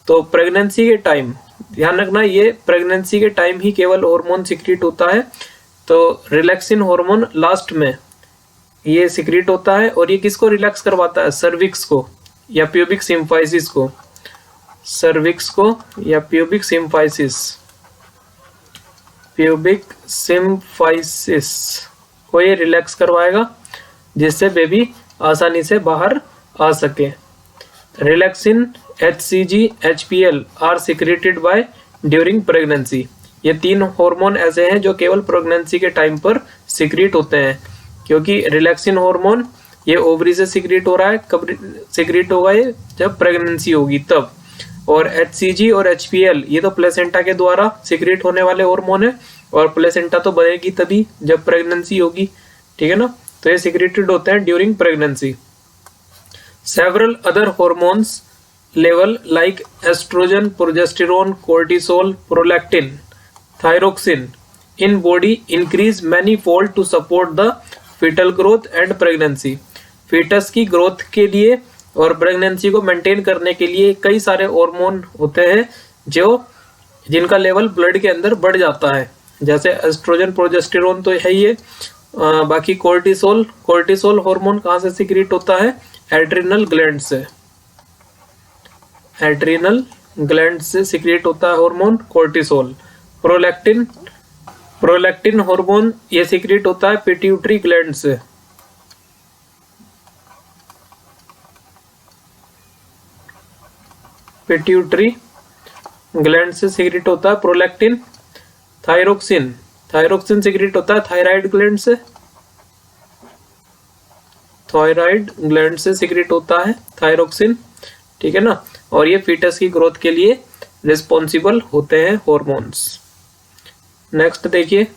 तो प्रेगनेंसी के टाइम ध्यान रखना, ये प्रेगनेंसी के टाइम ही केवल हार्मोन सिक्रीट होता है। तो रिलैक्सिन हार्मोन लास्ट में ये सिक्रीट होता है और ये किसको रिलैक्स करवाता है? सर्विक्स को या प्यूबिक सिम्फाइसिस को, सर्विक्स को या प्यूबिक सिम्फाइसिस, प्यूबिक सिम्फाइसिस को ये रिलैक्स करवाएगा, जिससे बेबी आसानी से बाहर आ सके। Relaxin, HCG, HPL are secreted by during pregnancy. ये 3 हार्मोन ऐसे हैं जो केवल प्रेगनेंसी के टाइम पर सिक्रीट होते हैं, क्योंकि रिलैक्सिन हार्मोन ये ओवरी से सिक्रीट हो रहा है। कब सिक्रीट होगा? ये जब प्रेगनेंसी होगी तब। और HCG और HPL ये तो प्लेसेंटा के द्वारा सिक्रीट होने वाले हार्मोन है, और प्लेसेंटा तो बनेगी तभी जब प्रेगनेंसी होगी। ठीक है ना, तो ये सिक्रेटेड होते हैं during pregnancy. Several other hormones level like estrogen, progesterone, cortisol, prolactin, thyroxine in body increase many fold to support the fetal growth and pregnancy. Fetus की ग्रोथ के लिए और प्रेगनेंसी को मेंटेन करने के लिए कई सारे हार्मोन होते हैं जिनका लेवल ब्लड के अंदर बढ़ जाता है। जैसे एस्ट्रोजन, प्रोजेस्टेरोन तो है ही है, बाकी कोर्टिसोल हार्मोन कहाँ से सिक्रीट होता है? एड्रिनल ग्लैंड से, एड्रिनल ग्लैंड से सिक्रीट होता है हार्मोन कोर्टिसोल। प्रोलैक्टिन हार्मोन ये सिक्रीट होता है पिट्यूटरी ग्लैंड से। पिट्यूटरी ग्लैंड से सिक्रीट होता है प्रोलैक्टिन। थायरोक्सिन सिक्रीट होता है थायराइड ग्लैंड से, थायराइड ग्लैंड से सिक्रीट होता है थायरोक्सिन। ठीक है ना, और ये फीटस की ग्रोथ के लिए रिस्पॉन्सिबल होते हैं हॉर्मोन्स। नेक्स्ट देखिए,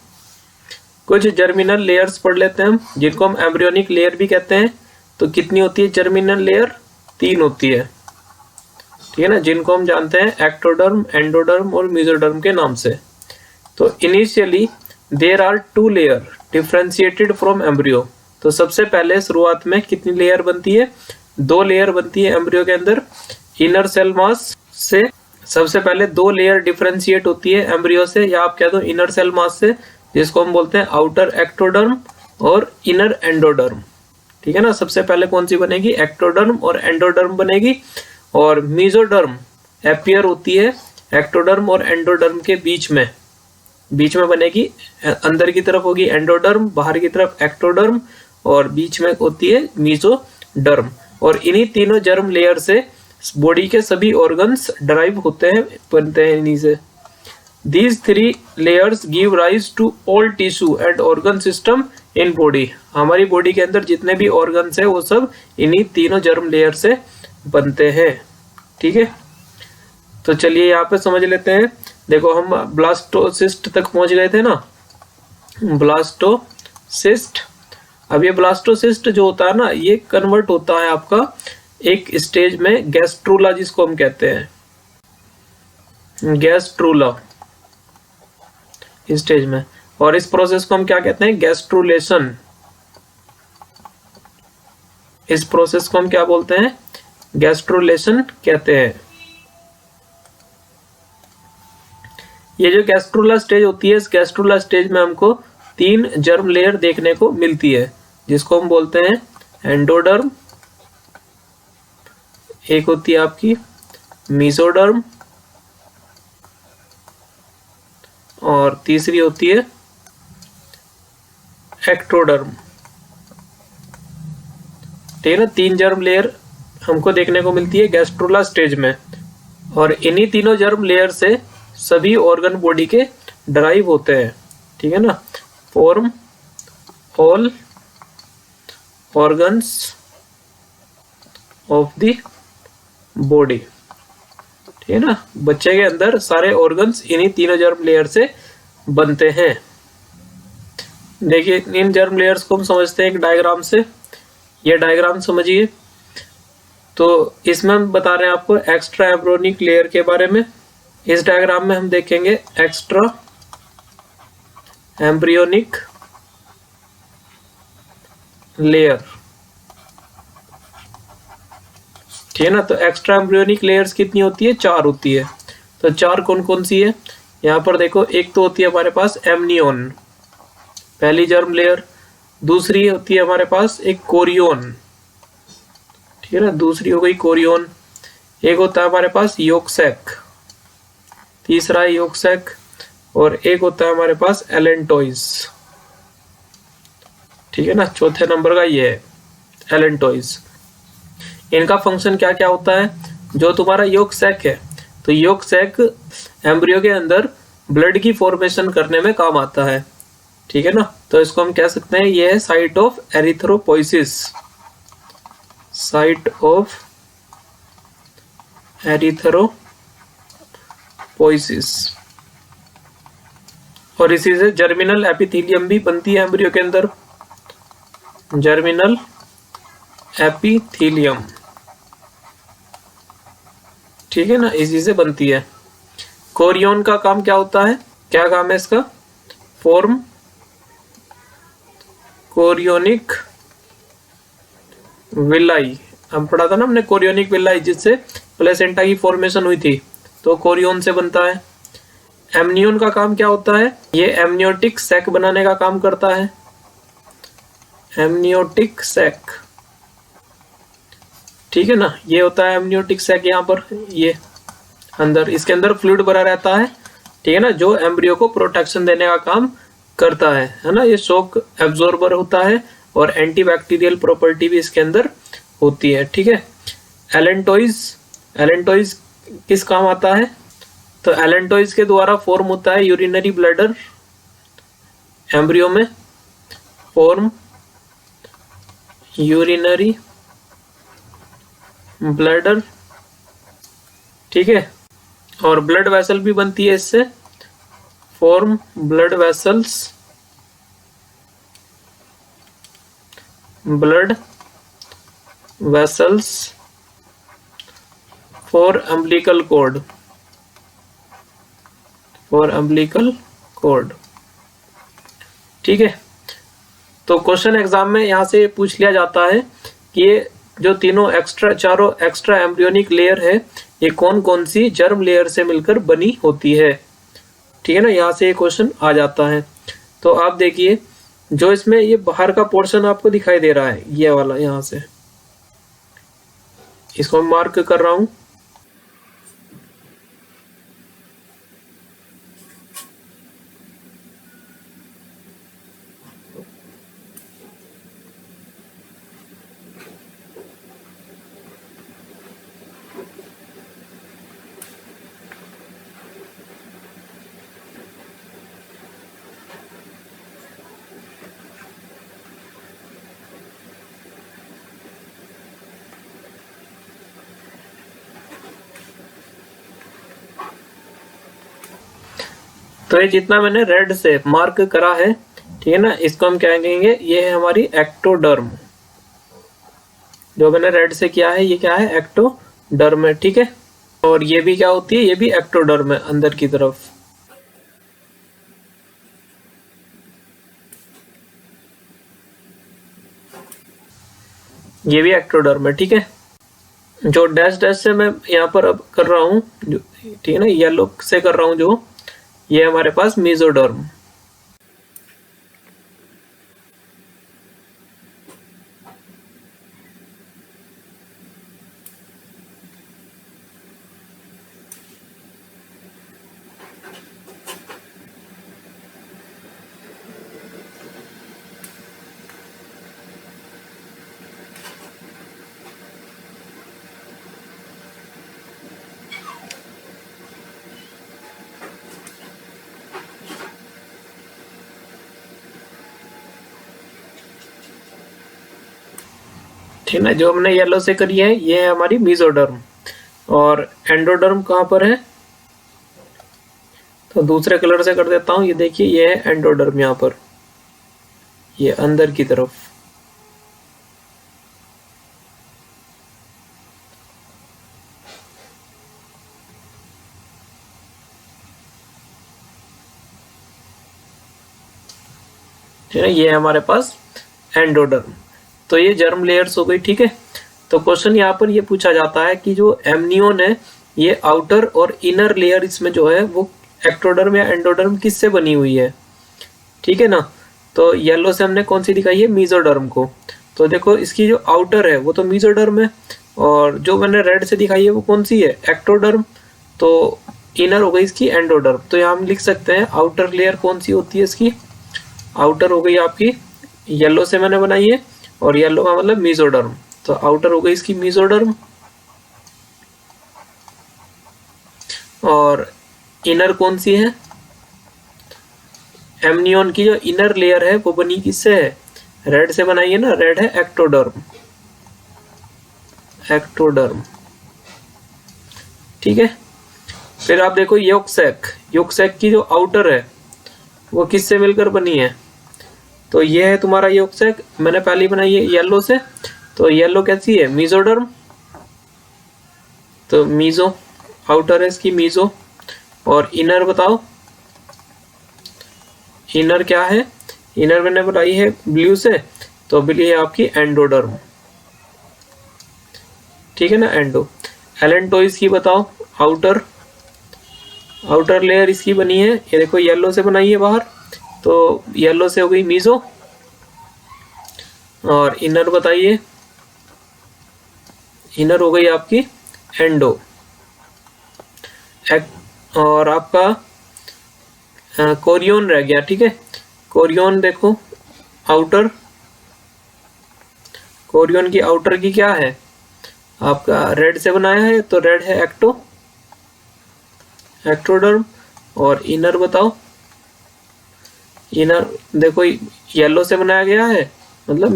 कुछ जर्मिनल लेयर्स पढ़ लेते हैं हम, जिनको हम एम्ब्रियोनिक लेयर भी कहते हैं। तो कितनी होती है जर्मिनल लेयर? 3 होती है। ठीक है ना, जिनको हम जानते हैं एक्टोडर्म, एंडोडर्म और मेसोडर्म के नाम से। तो initially there are 2 layer differentiated from embryo. तो सबसे पहले शुरुआत में कितनी लेयर बनती है? 2 लेयर बनती है एम्ब्रियो के अंदर। इनर सेल मास से सबसे पहले 2 लेयर डिफरेंशिएट होती है एम्ब्रियो से, या आप कह दो इनर सेल मास से, जिसको हम बोलते हैं आउटर एक्टोडर्म और इनर एंडोडर्म। ठीक है ना, सबसे पहले कौन सी बनेगी? एक्टोडर्म और एंडोडर्म बनेगी। और मेसोडर्म अपीयर होती है एक्टोडर्म और एंडोडर्म के बीच में बनेगी। अंदर की तरफ होगी एंडोडर्म, बाहर की तरफ एक्टोडर्म, और बीच में होती है मेसोडर्म। और इन्हीं तीनों जर्म लेयर से बॉडी के सभी ऑर्गन्स ड्राइव होते हैं, बनते हैं इन्हीं से। These 3 layers give rise to all tissue and organ system in body। हमारी बॉडी के अंदर जितने भी ऑर्गन्स है वो सब इन्हीं तीनों जर्म लेयर से बनते हैं। ठीक है, तो चलिए यहाँ पे समझ लेते हैं। देखो, हम ब्लास्टोसिस्ट तक पहुंच गए थे ना, ब्लास्टोसिस्ट। अब ये ब्लास्टोसिस्ट जो होता है ना, ये कन्वर्ट होता है आपका एक स्टेज में गैस्ट्रूला, जिसको हम कहते हैं गैस्ट्रूला स्टेज में। और इस प्रोसेस को हम क्या कहते हैं? गैस्ट्रुलेशन। इस प्रोसेस को हम क्या बोलते हैं? गैस्ट्रुलेशन कहते हैं। ये जो गैस्ट्रूला स्टेज होती है, इस गैस्ट्रूला स्टेज में हमको 3 जर्म लेयर देखने को मिलती है, जिसको हम बोलते हैं एंडोडर्म, एक होती है आपकी मेसोडर्म, और तीसरी होती है एक्टोडर्म। ठीक है ना, 3 जर्म लेयर हमको देखने को मिलती है गैस्ट्रूला स्टेज में, और इन्हीं तीनों जर्म लेयर से सभी ऑर्गन बॉडी के ड्राइव होते हैं। ठीक है ना, form all organs of the body. ठीक है ना, बच्चे के अंदर सारे ऑर्गन्स इन्हीं तीनों जर्म लेयर से बनते हैं। देखिए इन जर्म लेयर्स को हम समझते हैं एक डायग्राम से। ये डायग्राम समझिए। तो इसमें हम बता रहे हैं आपको एक्स्ट्रा एम्ब्रियोनिक लेयर के बारे में। इस डायग्राम में हम देखेंगे एक्स्ट्रा एम्ब्रियोनिक लेयर, ठीक है ना। तो एक्स्ट्रा एम्ब्रियोनिक लेयर्स कितनी होती है? 4 होती है। तो 4 कौन कौन सी है? यहाँ पर देखो, एक तो होती है हमारे पास एमनियोन, पहली जर्म लेयर। दूसरी होती है हमारे पास एक कोरियोन, ठीक है ना, दूसरी हो गई कोरियोन। एक होता है हमारे पास योक्सेक, तीसरा है योक्सेक। और एक होता है हमारे पास एलेंटोइस, ठीक है ना, चौथे नंबर का ये है एलेंटोइस। इनका फंक्शन क्या क्या होता है? जो तुम्हारा योक्सेक है, तो योक्सेक एम्ब्रियो के अंदर ब्लड की फॉर्मेशन करने में काम आता है, ठीक है ना। तो इसको हम कह सकते हैं ये है site of erythropoiesis, site of erythropoiesis. और इसी से जर्मिनल एपिथेलियम भी बनती है एम्ब्रियो के अंदर, जर्मिनल एपिथेलियम, ठीक है ना, इसी से बनती है। कोरियोन का काम क्या होता है? क्या काम है इसका? फॉर्म कोरियोनिक विलाई, हम पढ़ा था ना हमने कोरियोनिक विलाई, जिससे प्लेसेंटा की फॉर्मेशन हुई थी, तो कोरियोन से बनता है। एमनियोन का काम क्या होता है? ये एमनियोटिक सैक बनाने का काम करता है, एमनियोटिक सैक, ठीक है ना। ये होता है एमनियोटिक सैक, यहाँ पर ये अंदर, इसके अंदर फ्लूइड भरा रहता है, ठीक है ना, जो एम्ब्रियो को प्रोटेक्शन देने का काम करता है ना। ये शॉक एब्जॉर्बर होता है और एंटीबैक्टीरियल प्रॉपर्टी भी इसके अंदर होती है, ठीक है। एलेंटोइज, एलेंटोइज किस काम आता है? तो एलेंटोइज के द्वारा फॉर्म होता है यूरिनरी ब्लैडर एम्ब्रियो में, फॉर्म यूरिनरी ब्लैडर, ठीक है। और ब्लड वेसल भी बनती है इससे, form blood vessels, blood vessels for umbilical cord, for umbilical cord, ठीक है। तो क्वेश्चन एग्जाम में यहां से पूछ लिया जाता है कि ये जो तीनों एक्स्ट्रा, चारों एक्स्ट्रा एम्ब्रियोनिक लेयर है, ये कौन कौन सी जर्म लेयर से मिलकर बनी होती है, ठीक है ना। यहाँ से ये क्वेश्चन आ जाता है। तो आप देखिए, जो इसमें ये बाहर का पोर्शन आपको दिखाई दे रहा है, ये वाला, यहाँ से इसको मैं मार्क कर रहा हूं। तो ये जितना मैंने रेड से मार्क करा है, ठीक है ना, इसको हम क्या कहेंगे? ये है हमारी एक्टोडर्म। जो मैंने रेड से किया है, ये क्या है? एक्टोडर्म है, ठीक है। और ये भी क्या होती है? ये भी एक्टोडर्म है अंदर की तरफ। ये भी एक्टोडर्म है, ठीक है। जो डैश डैश से मैं यहाँ पर अब कर रहा हूँ, ठीक है ना, येलो से कर रहा हूँ, जो ये हमारे पास मेसोडर्म। ठीक है ना, जो हमने येलो से करी है, ये है हमारी मेसोडर्म। और एंडोडर्म कहाँ पर है? तो दूसरे कलर से कर देता हूँ। ये देखिए, ये है एंडोडर्म यहाँ पर, ये अंदर की तरफ। ठीक है, ये हमारे पास एंडोडर्म। तो ये जर्म लेयर्स हो गई। ठीक है, तो क्वेश्चन यहाँ पर ये पूछा जाता है कि जो एमनियोन है ये आउटर और इनर लेयर इसमें जो है वो एक्टोडर्म या एंडोडर्म किससे बनी हुई है। ठीक है ना, तो येलो से हमने कौन सी दिखाई है, मीजोडर्म को। तो देखो इसकी जो आउटर है वो तो मीजोडर्म है, और जो मैंने रेड से दिखाई है वो कौन सी है, एक्टोडर्म। तो इनर हो गई इसकी एंडोडर्म। तो यहाँ हम लिख सकते हैं आउटर लेयर कौन सी होती है इसकी, आउटर हो गई आपकी, येलो से मैंने बनाई है, और येलो का मतलब मीजोडर्म। तो आउटर हो गई इसकी मीजोडर्म, और इनर कौन सी है, एमनियोन की जो इनर लेयर है वो बनी किससे है, रेड से बनाई है ना, रेड है एक्टोडर्म, एक्टोडर्म। ठीक है, फिर आप देखो योक सैक की जो आउटर है वो किससे मिलकर बनी है, तो ये है तुम्हारा योक सैक। मैंने पहले बनाई है येलो से, तो येलो कैसी है, मीजोडर्म। तो मीजो आउटर है इसकी मीजो, और इनर बताओ, इनर क्या है, इनर मैंने बनाई है ब्लू से, तो ब्लू है आपकी एंडोडर्म। ठीक है ना, एंडो। एलेंटोइस की बताओ आउटर, आउटर लेयर इसकी बनी है, ये देखो येलो से बनाई है बाहर, तो येलो से हो गई मीजो, और इनर बताइए, इनर हो गई आपकी एंडो। और आपका कोरियोन रह गया। ठीक है, कोरियोन देखो आउटर, कोरियोन की आउटर की क्या है, आपका रेड से बनाया है, तो रेड है एक्टोडर्म। और इनर बताओ, इनर देखो येलो से बनाया गया है, मतलब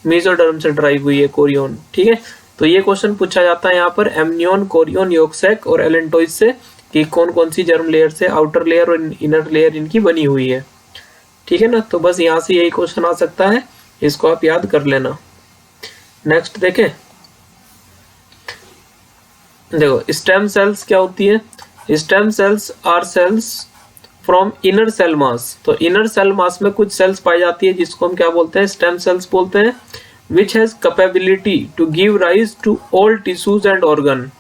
मीजोडर्म से ड्राइव हुई है कोरियोन। ठीक है, तो ये क्वेश्चन पूछा जाता है यहाँ पर एमनियोन, कोरियोन, योक्सैक और एलेंटोइस से कि कौन कौन सी जर्म लेयर से आउटर लेयर और इनर लेयर इनकी बनी हुई है। ठीक है ना, तो बस यहाँ से यही क्वेश्चन आ सकता है, इसको आप याद कर लेना। नेक्स्ट देखें, देखो स्टेम सेल्स क्या होती है, stem cells are cells from inner cell mass. तो इनर सेल मास में कुछ सेल्स पाई जाती है जिसको हम क्या बोलते हैं, स्टेम सेल्स बोलते हैं। Which has capability to give rise to all tissues and organ.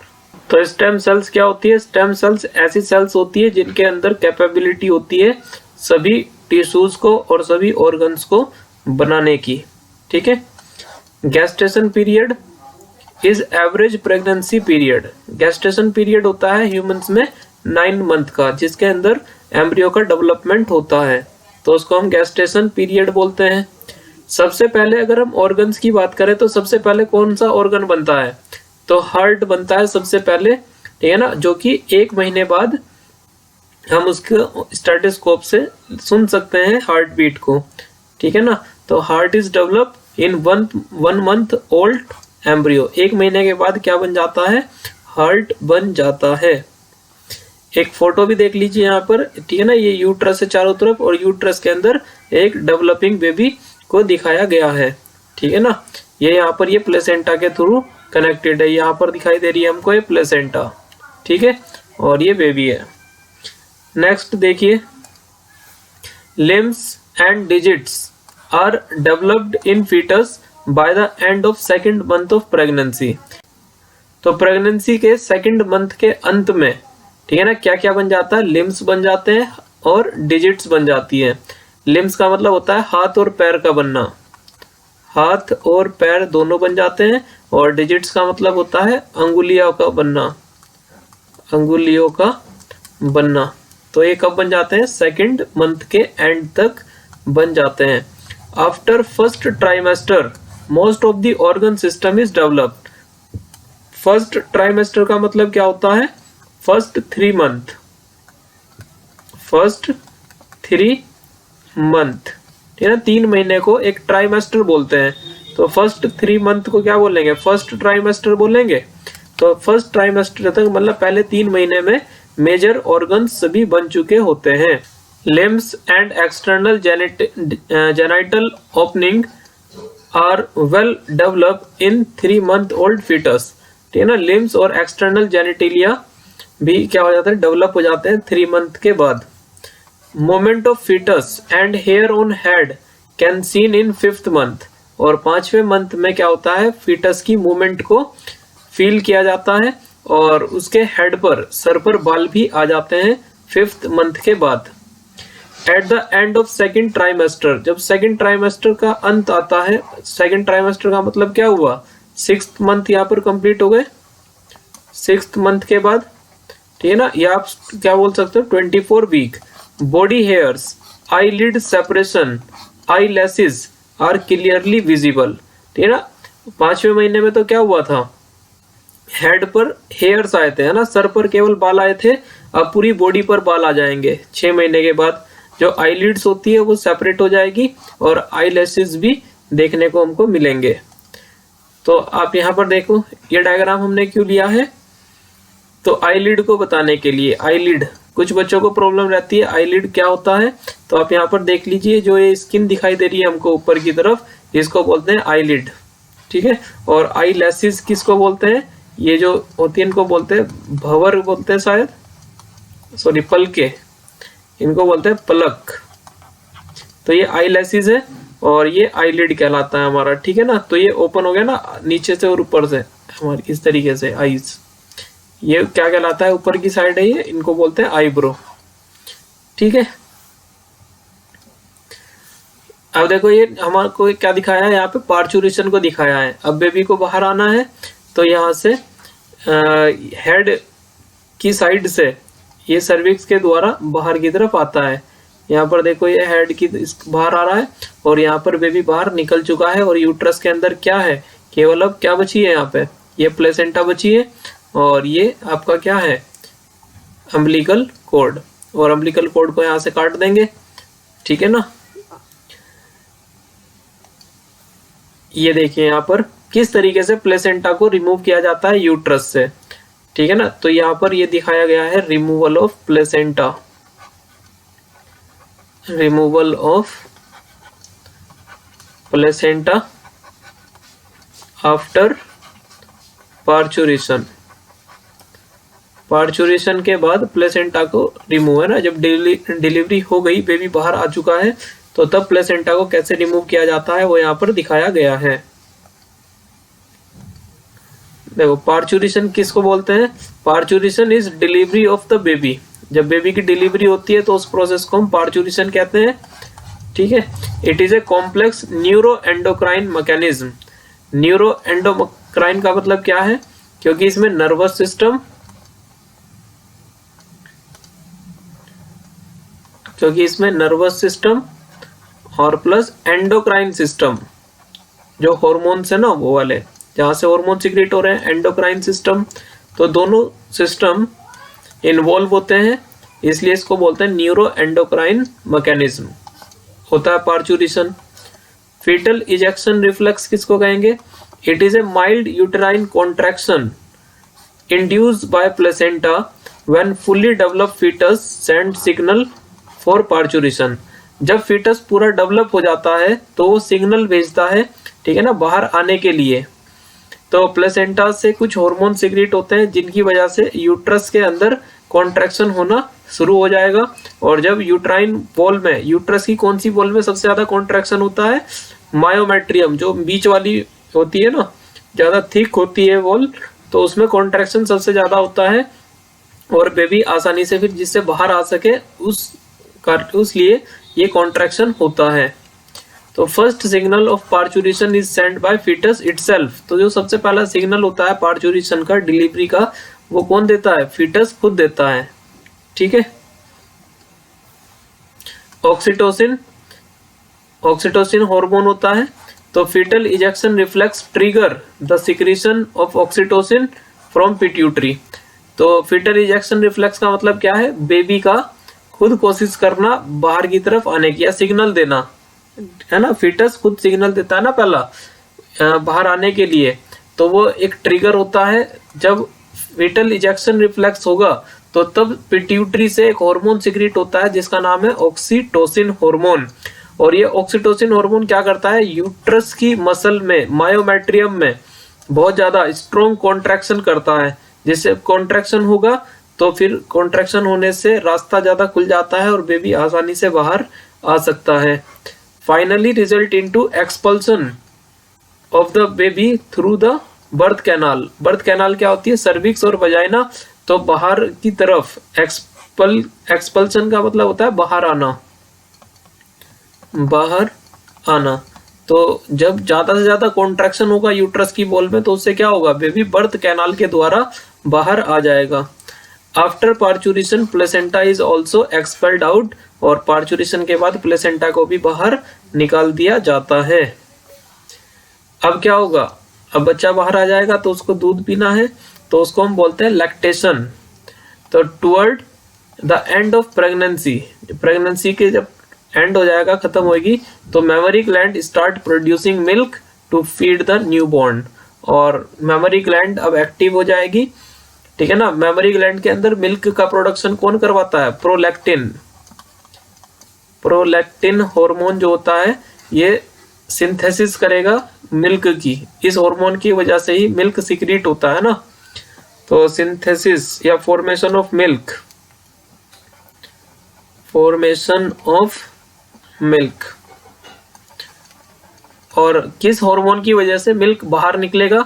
तो स्टेम सेल्स क्या होती है, स्टेम सेल्स ऐसी सेल्स होती है जिनके अंदर कैपेबिलिटी होती है सभी टिश्यूज को और सभी ऑर्गन्स को बनाने की। ठीक है, gestation period is average pregnancy period. Gestation period होता है ह्यूमंस में 9 मंथ का, जिसके अंदर एम्ब्रियो का डेवलपमेंट होता है, तो उसको हम गेस्टेशन पीरियड बोलते हैं। सबसे पहले अगर हम ऑर्गन्स की बात करें तो सबसे पहले कौन सा ऑर्गन बनता है, तो हार्ट बनता है सबसे पहले। ठीक है ना, जो कि 1 महीने बाद हम उसके स्टेथोस्कोप से सुन सकते हैं हार्ट बीट को। ठीक है ना, तो heart is develop in 1 month old embryo. 1 महीने के बाद क्या बन जाता है, हार्ट बन जाता है। एक फोटो भी देख लीजिए यहाँ पर। ठीक है ना, ये यूट्रस है चारों तरफ, और यूट्रस के अंदर एक डेवलपिंग बेबी को दिखाया गया है। ठीक है ना, ये यहाँ पर ये प्लेसेंटा के थ्रू कनेक्टेड है, यहाँ पर दिखाई दे रही है हमको ये प्लेसेंटा। ठीक है, और ये बेबी है। नेक्स्ट देखिए, limbs and digits are developed in fetus by the end of 2nd month of pregnancy. तो प्रेगनेंसी के 2nd मंथ के अंत में, ठीक है ना, क्या क्या बन जाता है, लिम्स बन जाते हैं और डिजिट्स बन जाती है। लिम्स का मतलब होता है हाथ और पैर का बनना, हाथ और पैर दोनों बन जाते हैं, और डिजिट्स का मतलब होता है अंगुलियों का बनना, अंगुलियों का बनना। तो ये कब बन जाते हैं, 2nd मंथ के एंड तक बन जाते हैं। After 1st trimester most of the organ system is developed. 1st trimester का मतलब क्या होता है, फर्स्ट 3 मंथ, फर्स्ट 3 मंथ। ठीक है ना, 3 महीने को एक ट्राइमेस्टर बोलते हैं। तो फर्स्ट 3 मंथ को क्या बोलेंगे, फर्स्ट ट्राइमेस्टर बोलेंगे। तो फर्स्ट ट्राइमेस्टर तक मतलब पहले 3 महीने में मेजर ऑर्गन्स सभी बन चुके होते हैं। limbs and external genital opening are well developed in 3-month-old fetus। ठीक है ना, लिम्स और एक्सटर्नल जेनिटेलिया भी क्या हो जाते हैं, डेवलप हो जाते हैं 3 मंथ के बाद। Moment of fetus and hair on head can seen in 5th month, और 5वें मंथ में क्या होता है, फीटस की मूवमेंट को फील किया जाता है और उसके हेड पर, सर पर बाल भी आ जाते हैं 5th मंथ के बाद। At the end of 2nd trimester, जब 2nd ट्राइमेस्टर का अंत आता है, 2nd ट्राइमेस्टर का मतलब क्या हुआ, 6th मंथ यहाँ पर कंप्लीट हो गए, 6th मंथ के बाद, ठीक है ना, या आप क्या बोल सकते हो 24 week, body hairs, eyelid separation, eye lashes are clearly visible. ठीक है ना, 5वें महीने में तो क्या हुआ था, हेड पर हेयर्स आए थे, है ना, सर पर केवल बाल आए थे, अब पूरी बॉडी पर बाल आ जाएंगे 6 महीने के बाद। जो आईलिड्स होती है वो सेपरेट हो जाएगी और आई लैसेस भी देखने को हमको मिलेंगे। तो आप यहाँ पर देखो, ये डायग्राम हमने क्यों लिया है, तो आईलिड को बताने के लिए। आईलिड, कुछ बच्चों को प्रॉब्लम रहती है आईलिड क्या होता है, तो आप यहाँ पर देख लीजिए, जो ये स्किन दिखाई दे रही है हमको ऊपर की तरफ, इसको बोलते हैं आईलिड। ठीक है, और आई लैसेस किसको बोलते हैं, ये जो होती है इनको बोलते हैं भंवर, बोलते हैं शायद, सॉरी पलके, इनको बोलते हैं पलक। तो ये आई लैसेस है और ये आईलिड कहलाता है हमारा। ठीक है ना, तो ये ओपन हो गया ना नीचे से और ऊपर से हमारी, इस तरीके से आईज, ये क्या कहलाता है, ऊपर की साइड है ये, इनको बोलते हैं आईब्रो। ठीक है, अब देखो ये हमारे को क्या दिखाया है, यहाँ पे पार्चुरेशन को दिखाया है। अब बेबी को बाहर आना है तो यहाँ से हेड की साइड से ये सर्विक्स के द्वारा बाहर की तरफ आता है। यहाँ पर देखो ये हेड की बाहर आ रहा है और यहाँ पर बेबी बाहर निकल चुका है, और यूट्रस के अंदर क्या है, केवल अब क्या बची है, यहाँ पे ये प्लेसेंटा बची है, और ये आपका क्या है, अम्बिलिकल कॉर्ड, और अम्बिलिकल कॉर्ड को यहाँ से काट देंगे। ठीक है ना, ये देखिए यहाँ पर किस तरीके से प्लेसेंटा को रिमूव किया जाता है यूट्रस से। ठीक है ना, तो यहाँ पर ये दिखाया गया है removal of placenta, removal of placenta after parturition. Parturition के बाद प्लेसेंटा को रिमूव, है ना, जब डिलीवरी हो गई, बेबी बाहर आ चुका है, तो तब प्लेसेंटा को कैसे रिमूव किया जाता है वो यहाँ पर दिखाया गया है। देखो पार्चुरेशन किसको बोलते हैं, parturition is delivery of the baby. जब बेबी की डिलीवरी होती है तो उस प्रोसेस को हम पार्चुरेशन कहते हैं। ठीक है, it is a complex neuro endocrine mechanism. Neuro endocrine का मतलब क्या है, क्योंकि इसमें नर्वस सिस्टम, क्योंकि इसमें नर्वस सिस्टम और प्लस एंडोक्राइन सिस्टम, जो हॉर्मोन्स है ना वो वाले, जहां से हार्मोन सिक्रेट हो रहे हैं, एंडोक्राइन सिस्टम, तो दोनों सिस्टम इन्वॉल्व होते हैं, इसलिए इसको बोलते हैं न्यूरो एंडोक्राइन मैकेनिज्म होता है पार्चुरेशन। फीटल इजेक्शन रिफ्लेक्स किसको कहेंगे, it is a mild uterine contraction induced by placenta when fully developed fetus send signal for parturition. जब फीटस पूरा डेवलप हो जाता है तो वो सिग्नल भेजता है, ठीक है ना, बाहर आने के लिए। तो प्लेसेंटा से कुछ हार्मोन सिक्रेट होते हैं जिनकी वजह से यूट्रस के अंदर कॉन्ट्रैक्शन होना शुरू हो जाएगा, और जब यूट्राइन वॉल में, यूट्रस की कौन सी वॉल में सबसे ज्यादा कॉन्ट्रैक्शन होता है, मायोमेट्रियम, जो बीच वाली होती है ना, ज्यादा थिक होती है वॉल, तो उसमें कॉन्ट्रैक्शन सबसे ज्यादा होता है, और बेबी आसानी से फिर जिससे बाहर आ सके उस लिए ये कॉन्ट्रैक्शन होता है। तो first signal of parturition is send by fetus itself. तो जो सबसे पहला सिग्नल होता है पार्चुरेशन का, डिलीवरी का, वो कौन देता है, फीटस खुद देता है। ठीक है, ऑक्सीटोसिन, ऑक्सीटोसिन हार्मोन होता है, तो fetal ejection reflex trigger the secretion of oxytocin from pituitary. तो फीटल इजेक्शन रिफ्लेक्स का मतलब क्या है, बेबी का खुद कोशिश करना बाहर की तरफ आने की, या सिग्नल देना, है ना, फीटस खुद सिग्नल देता है ना पहला बाहर आने के लिए, तो वो एक ट्रिगर होता है। जब फीटल इजेक्शन रिफ्लेक्स होगा तो तब पिट्यूटरी से एक हार्मोन सिक्रीट होता है जिसका नाम है ऑक्सीटोसिन हार्मोन। और ये ऑक्सीटोसिन हार्मोन क्या करता है, यूट्रस की मसल में, मायोमेट्रियम में बहुत ज्यादा स्ट्रॉन्ग कॉन्ट्रैक्शन करता है, जिससे कॉन्ट्रैक्शन होगा तो फिर कॉन्ट्रैक्शन होने से रास्ता ज्यादा खुल जाता है और बेबी आसानी से बाहर आ सकता है। Finally result into expulsion of the baby through the birth canal. Birth canal क्या होती है, सर्विक्स और वजाइना, तो बाहर की तरफ। एक्सपल्सन का मतलब होता है बाहर आना, बाहर आना। तो जब ज्यादा से ज्यादा कॉन्ट्रैक्शन होगा यूट्रस की वॉल में तो उससे क्या होगा, बेबी बर्थ कैनाल के द्वारा बाहर आ जाएगा। After parturition placenta is also expelled out, और पार्चुरेशन के बाद प्लेसेंटा को भी बाहर निकाल दिया जाता है। अब क्या होगा, अब बच्चा बाहर आ जाएगा तो उसको दूध पीना है, तो उसको हम बोलते हैं लैक्टेशन। तो toward the end of pregnancy, pregnancy के जब एंड हो जाएगा, खत्म होगी, तो mammary gland start producing milk to feed the newborn, और मेमोरी ग्लैंड अब एक्टिव हो जाएगी, ठीक है ना। मेमोरी ग्लैंड के अंदर मिल्क का प्रोडक्शन कौन करवाता है, प्रोलैक्टिन। प्रोलैक्टिन हार्मोन जो होता है ये सिंथेसिस करेगा मिल्क की, इस हार्मोन की वजह से ही मिल्क सिक्रीट होता है ना। तो सिंथेसिस या formation of milk, formation of milk, और किस हार्मोन की वजह से मिल्क बाहर निकलेगा,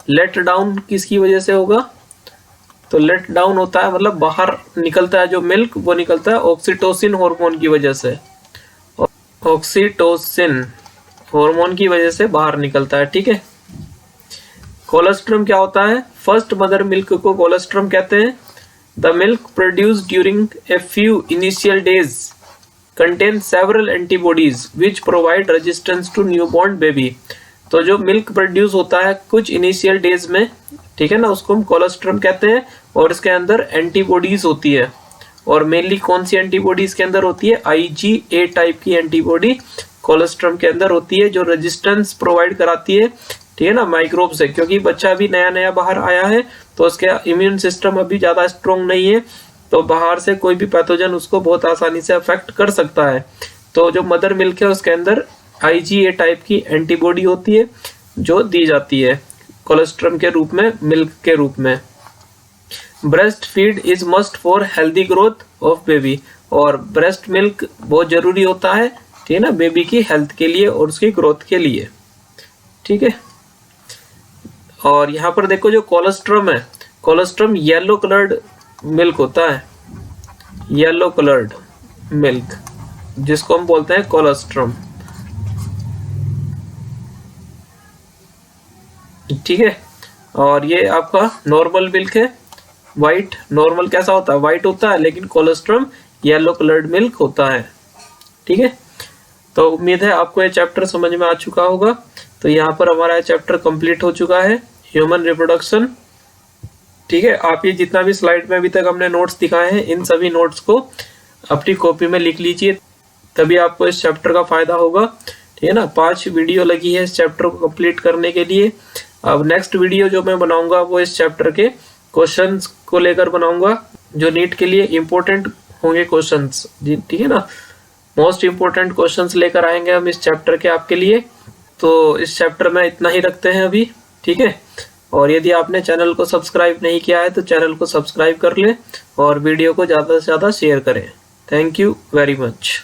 लेट डाउन किसकी वजह से होगा, तो लेट डाउन होता है मतलब बाहर निकलता है जो मिल्क, वो निकलता है ऑक्सीटोसिन हार्मोन की वजह से। ऑक्सीटोसिन हार्मोन की वजह से बाहर निकलता है, ठीक है। कोलेस्ट्रम क्या होता है, फर्स्ट मदर मिल्क को कोलेस्ट्रम कहते हैं। The milk produced during a few initial days contain several antibodies which provide resistance to newborn baby. तो जो मिल्क प्रोड्यूस होता है कुछ इनिशियल डेज में, ठीक है ना, उसको हम कोलेस्ट्रम कहते हैं, और इसके अंदर एंटीबॉडीज होती है। और मेनली कौन सी एंटीबॉडी इसके अंदर होती है, IgA टाइप की एंटीबॉडी कोलेस्ट्रम के अंदर होती है, जो रेजिस्टेंस प्रोवाइड कराती है, ठीक है ना, माइक्रोब से। क्योंकि बच्चा अभी नया नया बाहर आया है तो उसका इम्यून सिस्टम अभी ज्यादा स्ट्रॉन्ग नहीं है, तो बाहर से कोई भी पैथोजन उसको बहुत आसानी से अफेक्ट कर सकता है। तो जो मदर मिल्क है उसके अंदर IgA टाइप की एंटीबॉडी होती है जो दी जाती है कोलेस्ट्रम के रूप में, मिल्क के रूप में। Breast feed is must for healthy growth of baby, और ब्रेस्ट मिल्क बहुत जरूरी होता है, ठीक है ना, बेबी की हेल्थ के लिए और उसकी ग्रोथ के लिए, ठीक है। और यहाँ पर देखो जो कोलेस्ट्रम है, कोलेस्ट्रम येलो कलर्ड मिल्क होता है, येलो कलर्ड मिल्क जिसको हम बोलते हैं कोलेस्ट्रम, ठीक है। और ये आपका नॉर्मल मिल्क है, व्हाइट। नॉर्मल कैसा होता है, व्हाइट होता है, लेकिन कोलेस्ट्रम येलो कलर्ड मिल्क होता है, ठीक है। तो उम्मीद है आपको ये चैप्टर समझ में आ चुका होगा। तो यहाँ पर हमारा चैप्टर कंप्लीट हो चुका है, ह्यूमन रिप्रोडक्शन, ठीक है। आप ये जितना भी स्लाइड में अभी तक हमने नोट्स दिखाए हैं, इन सभी नोट्स को अपनी कॉपी में लिख लीजिए, तभी आपको इस चैप्टर का फायदा होगा, ठीक है ना। 5 वीडियो लगी है इस चैप्टर को कंप्लीट करने के लिए। अब नेक्स्ट वीडियो जो मैं बनाऊंगा वो इस चैप्टर के क्वेश्चंस को लेकर बनाऊंगा, जो नीट के लिए इंपॉर्टेंट होंगे क्वेश्चंस, ठीक है ना। मोस्ट इंपोर्टेंट क्वेश्चंस लेकर आएंगे हम इस चैप्टर के आपके लिए। तो इस चैप्टर में इतना ही रखते हैं अभी, ठीक है। और यदि आपने चैनल को सब्सक्राइब नहीं किया है तो चैनल को सब्सक्राइब कर लें और वीडियो को ज़्यादा से ज़्यादा शेयर करें। Thank you very much.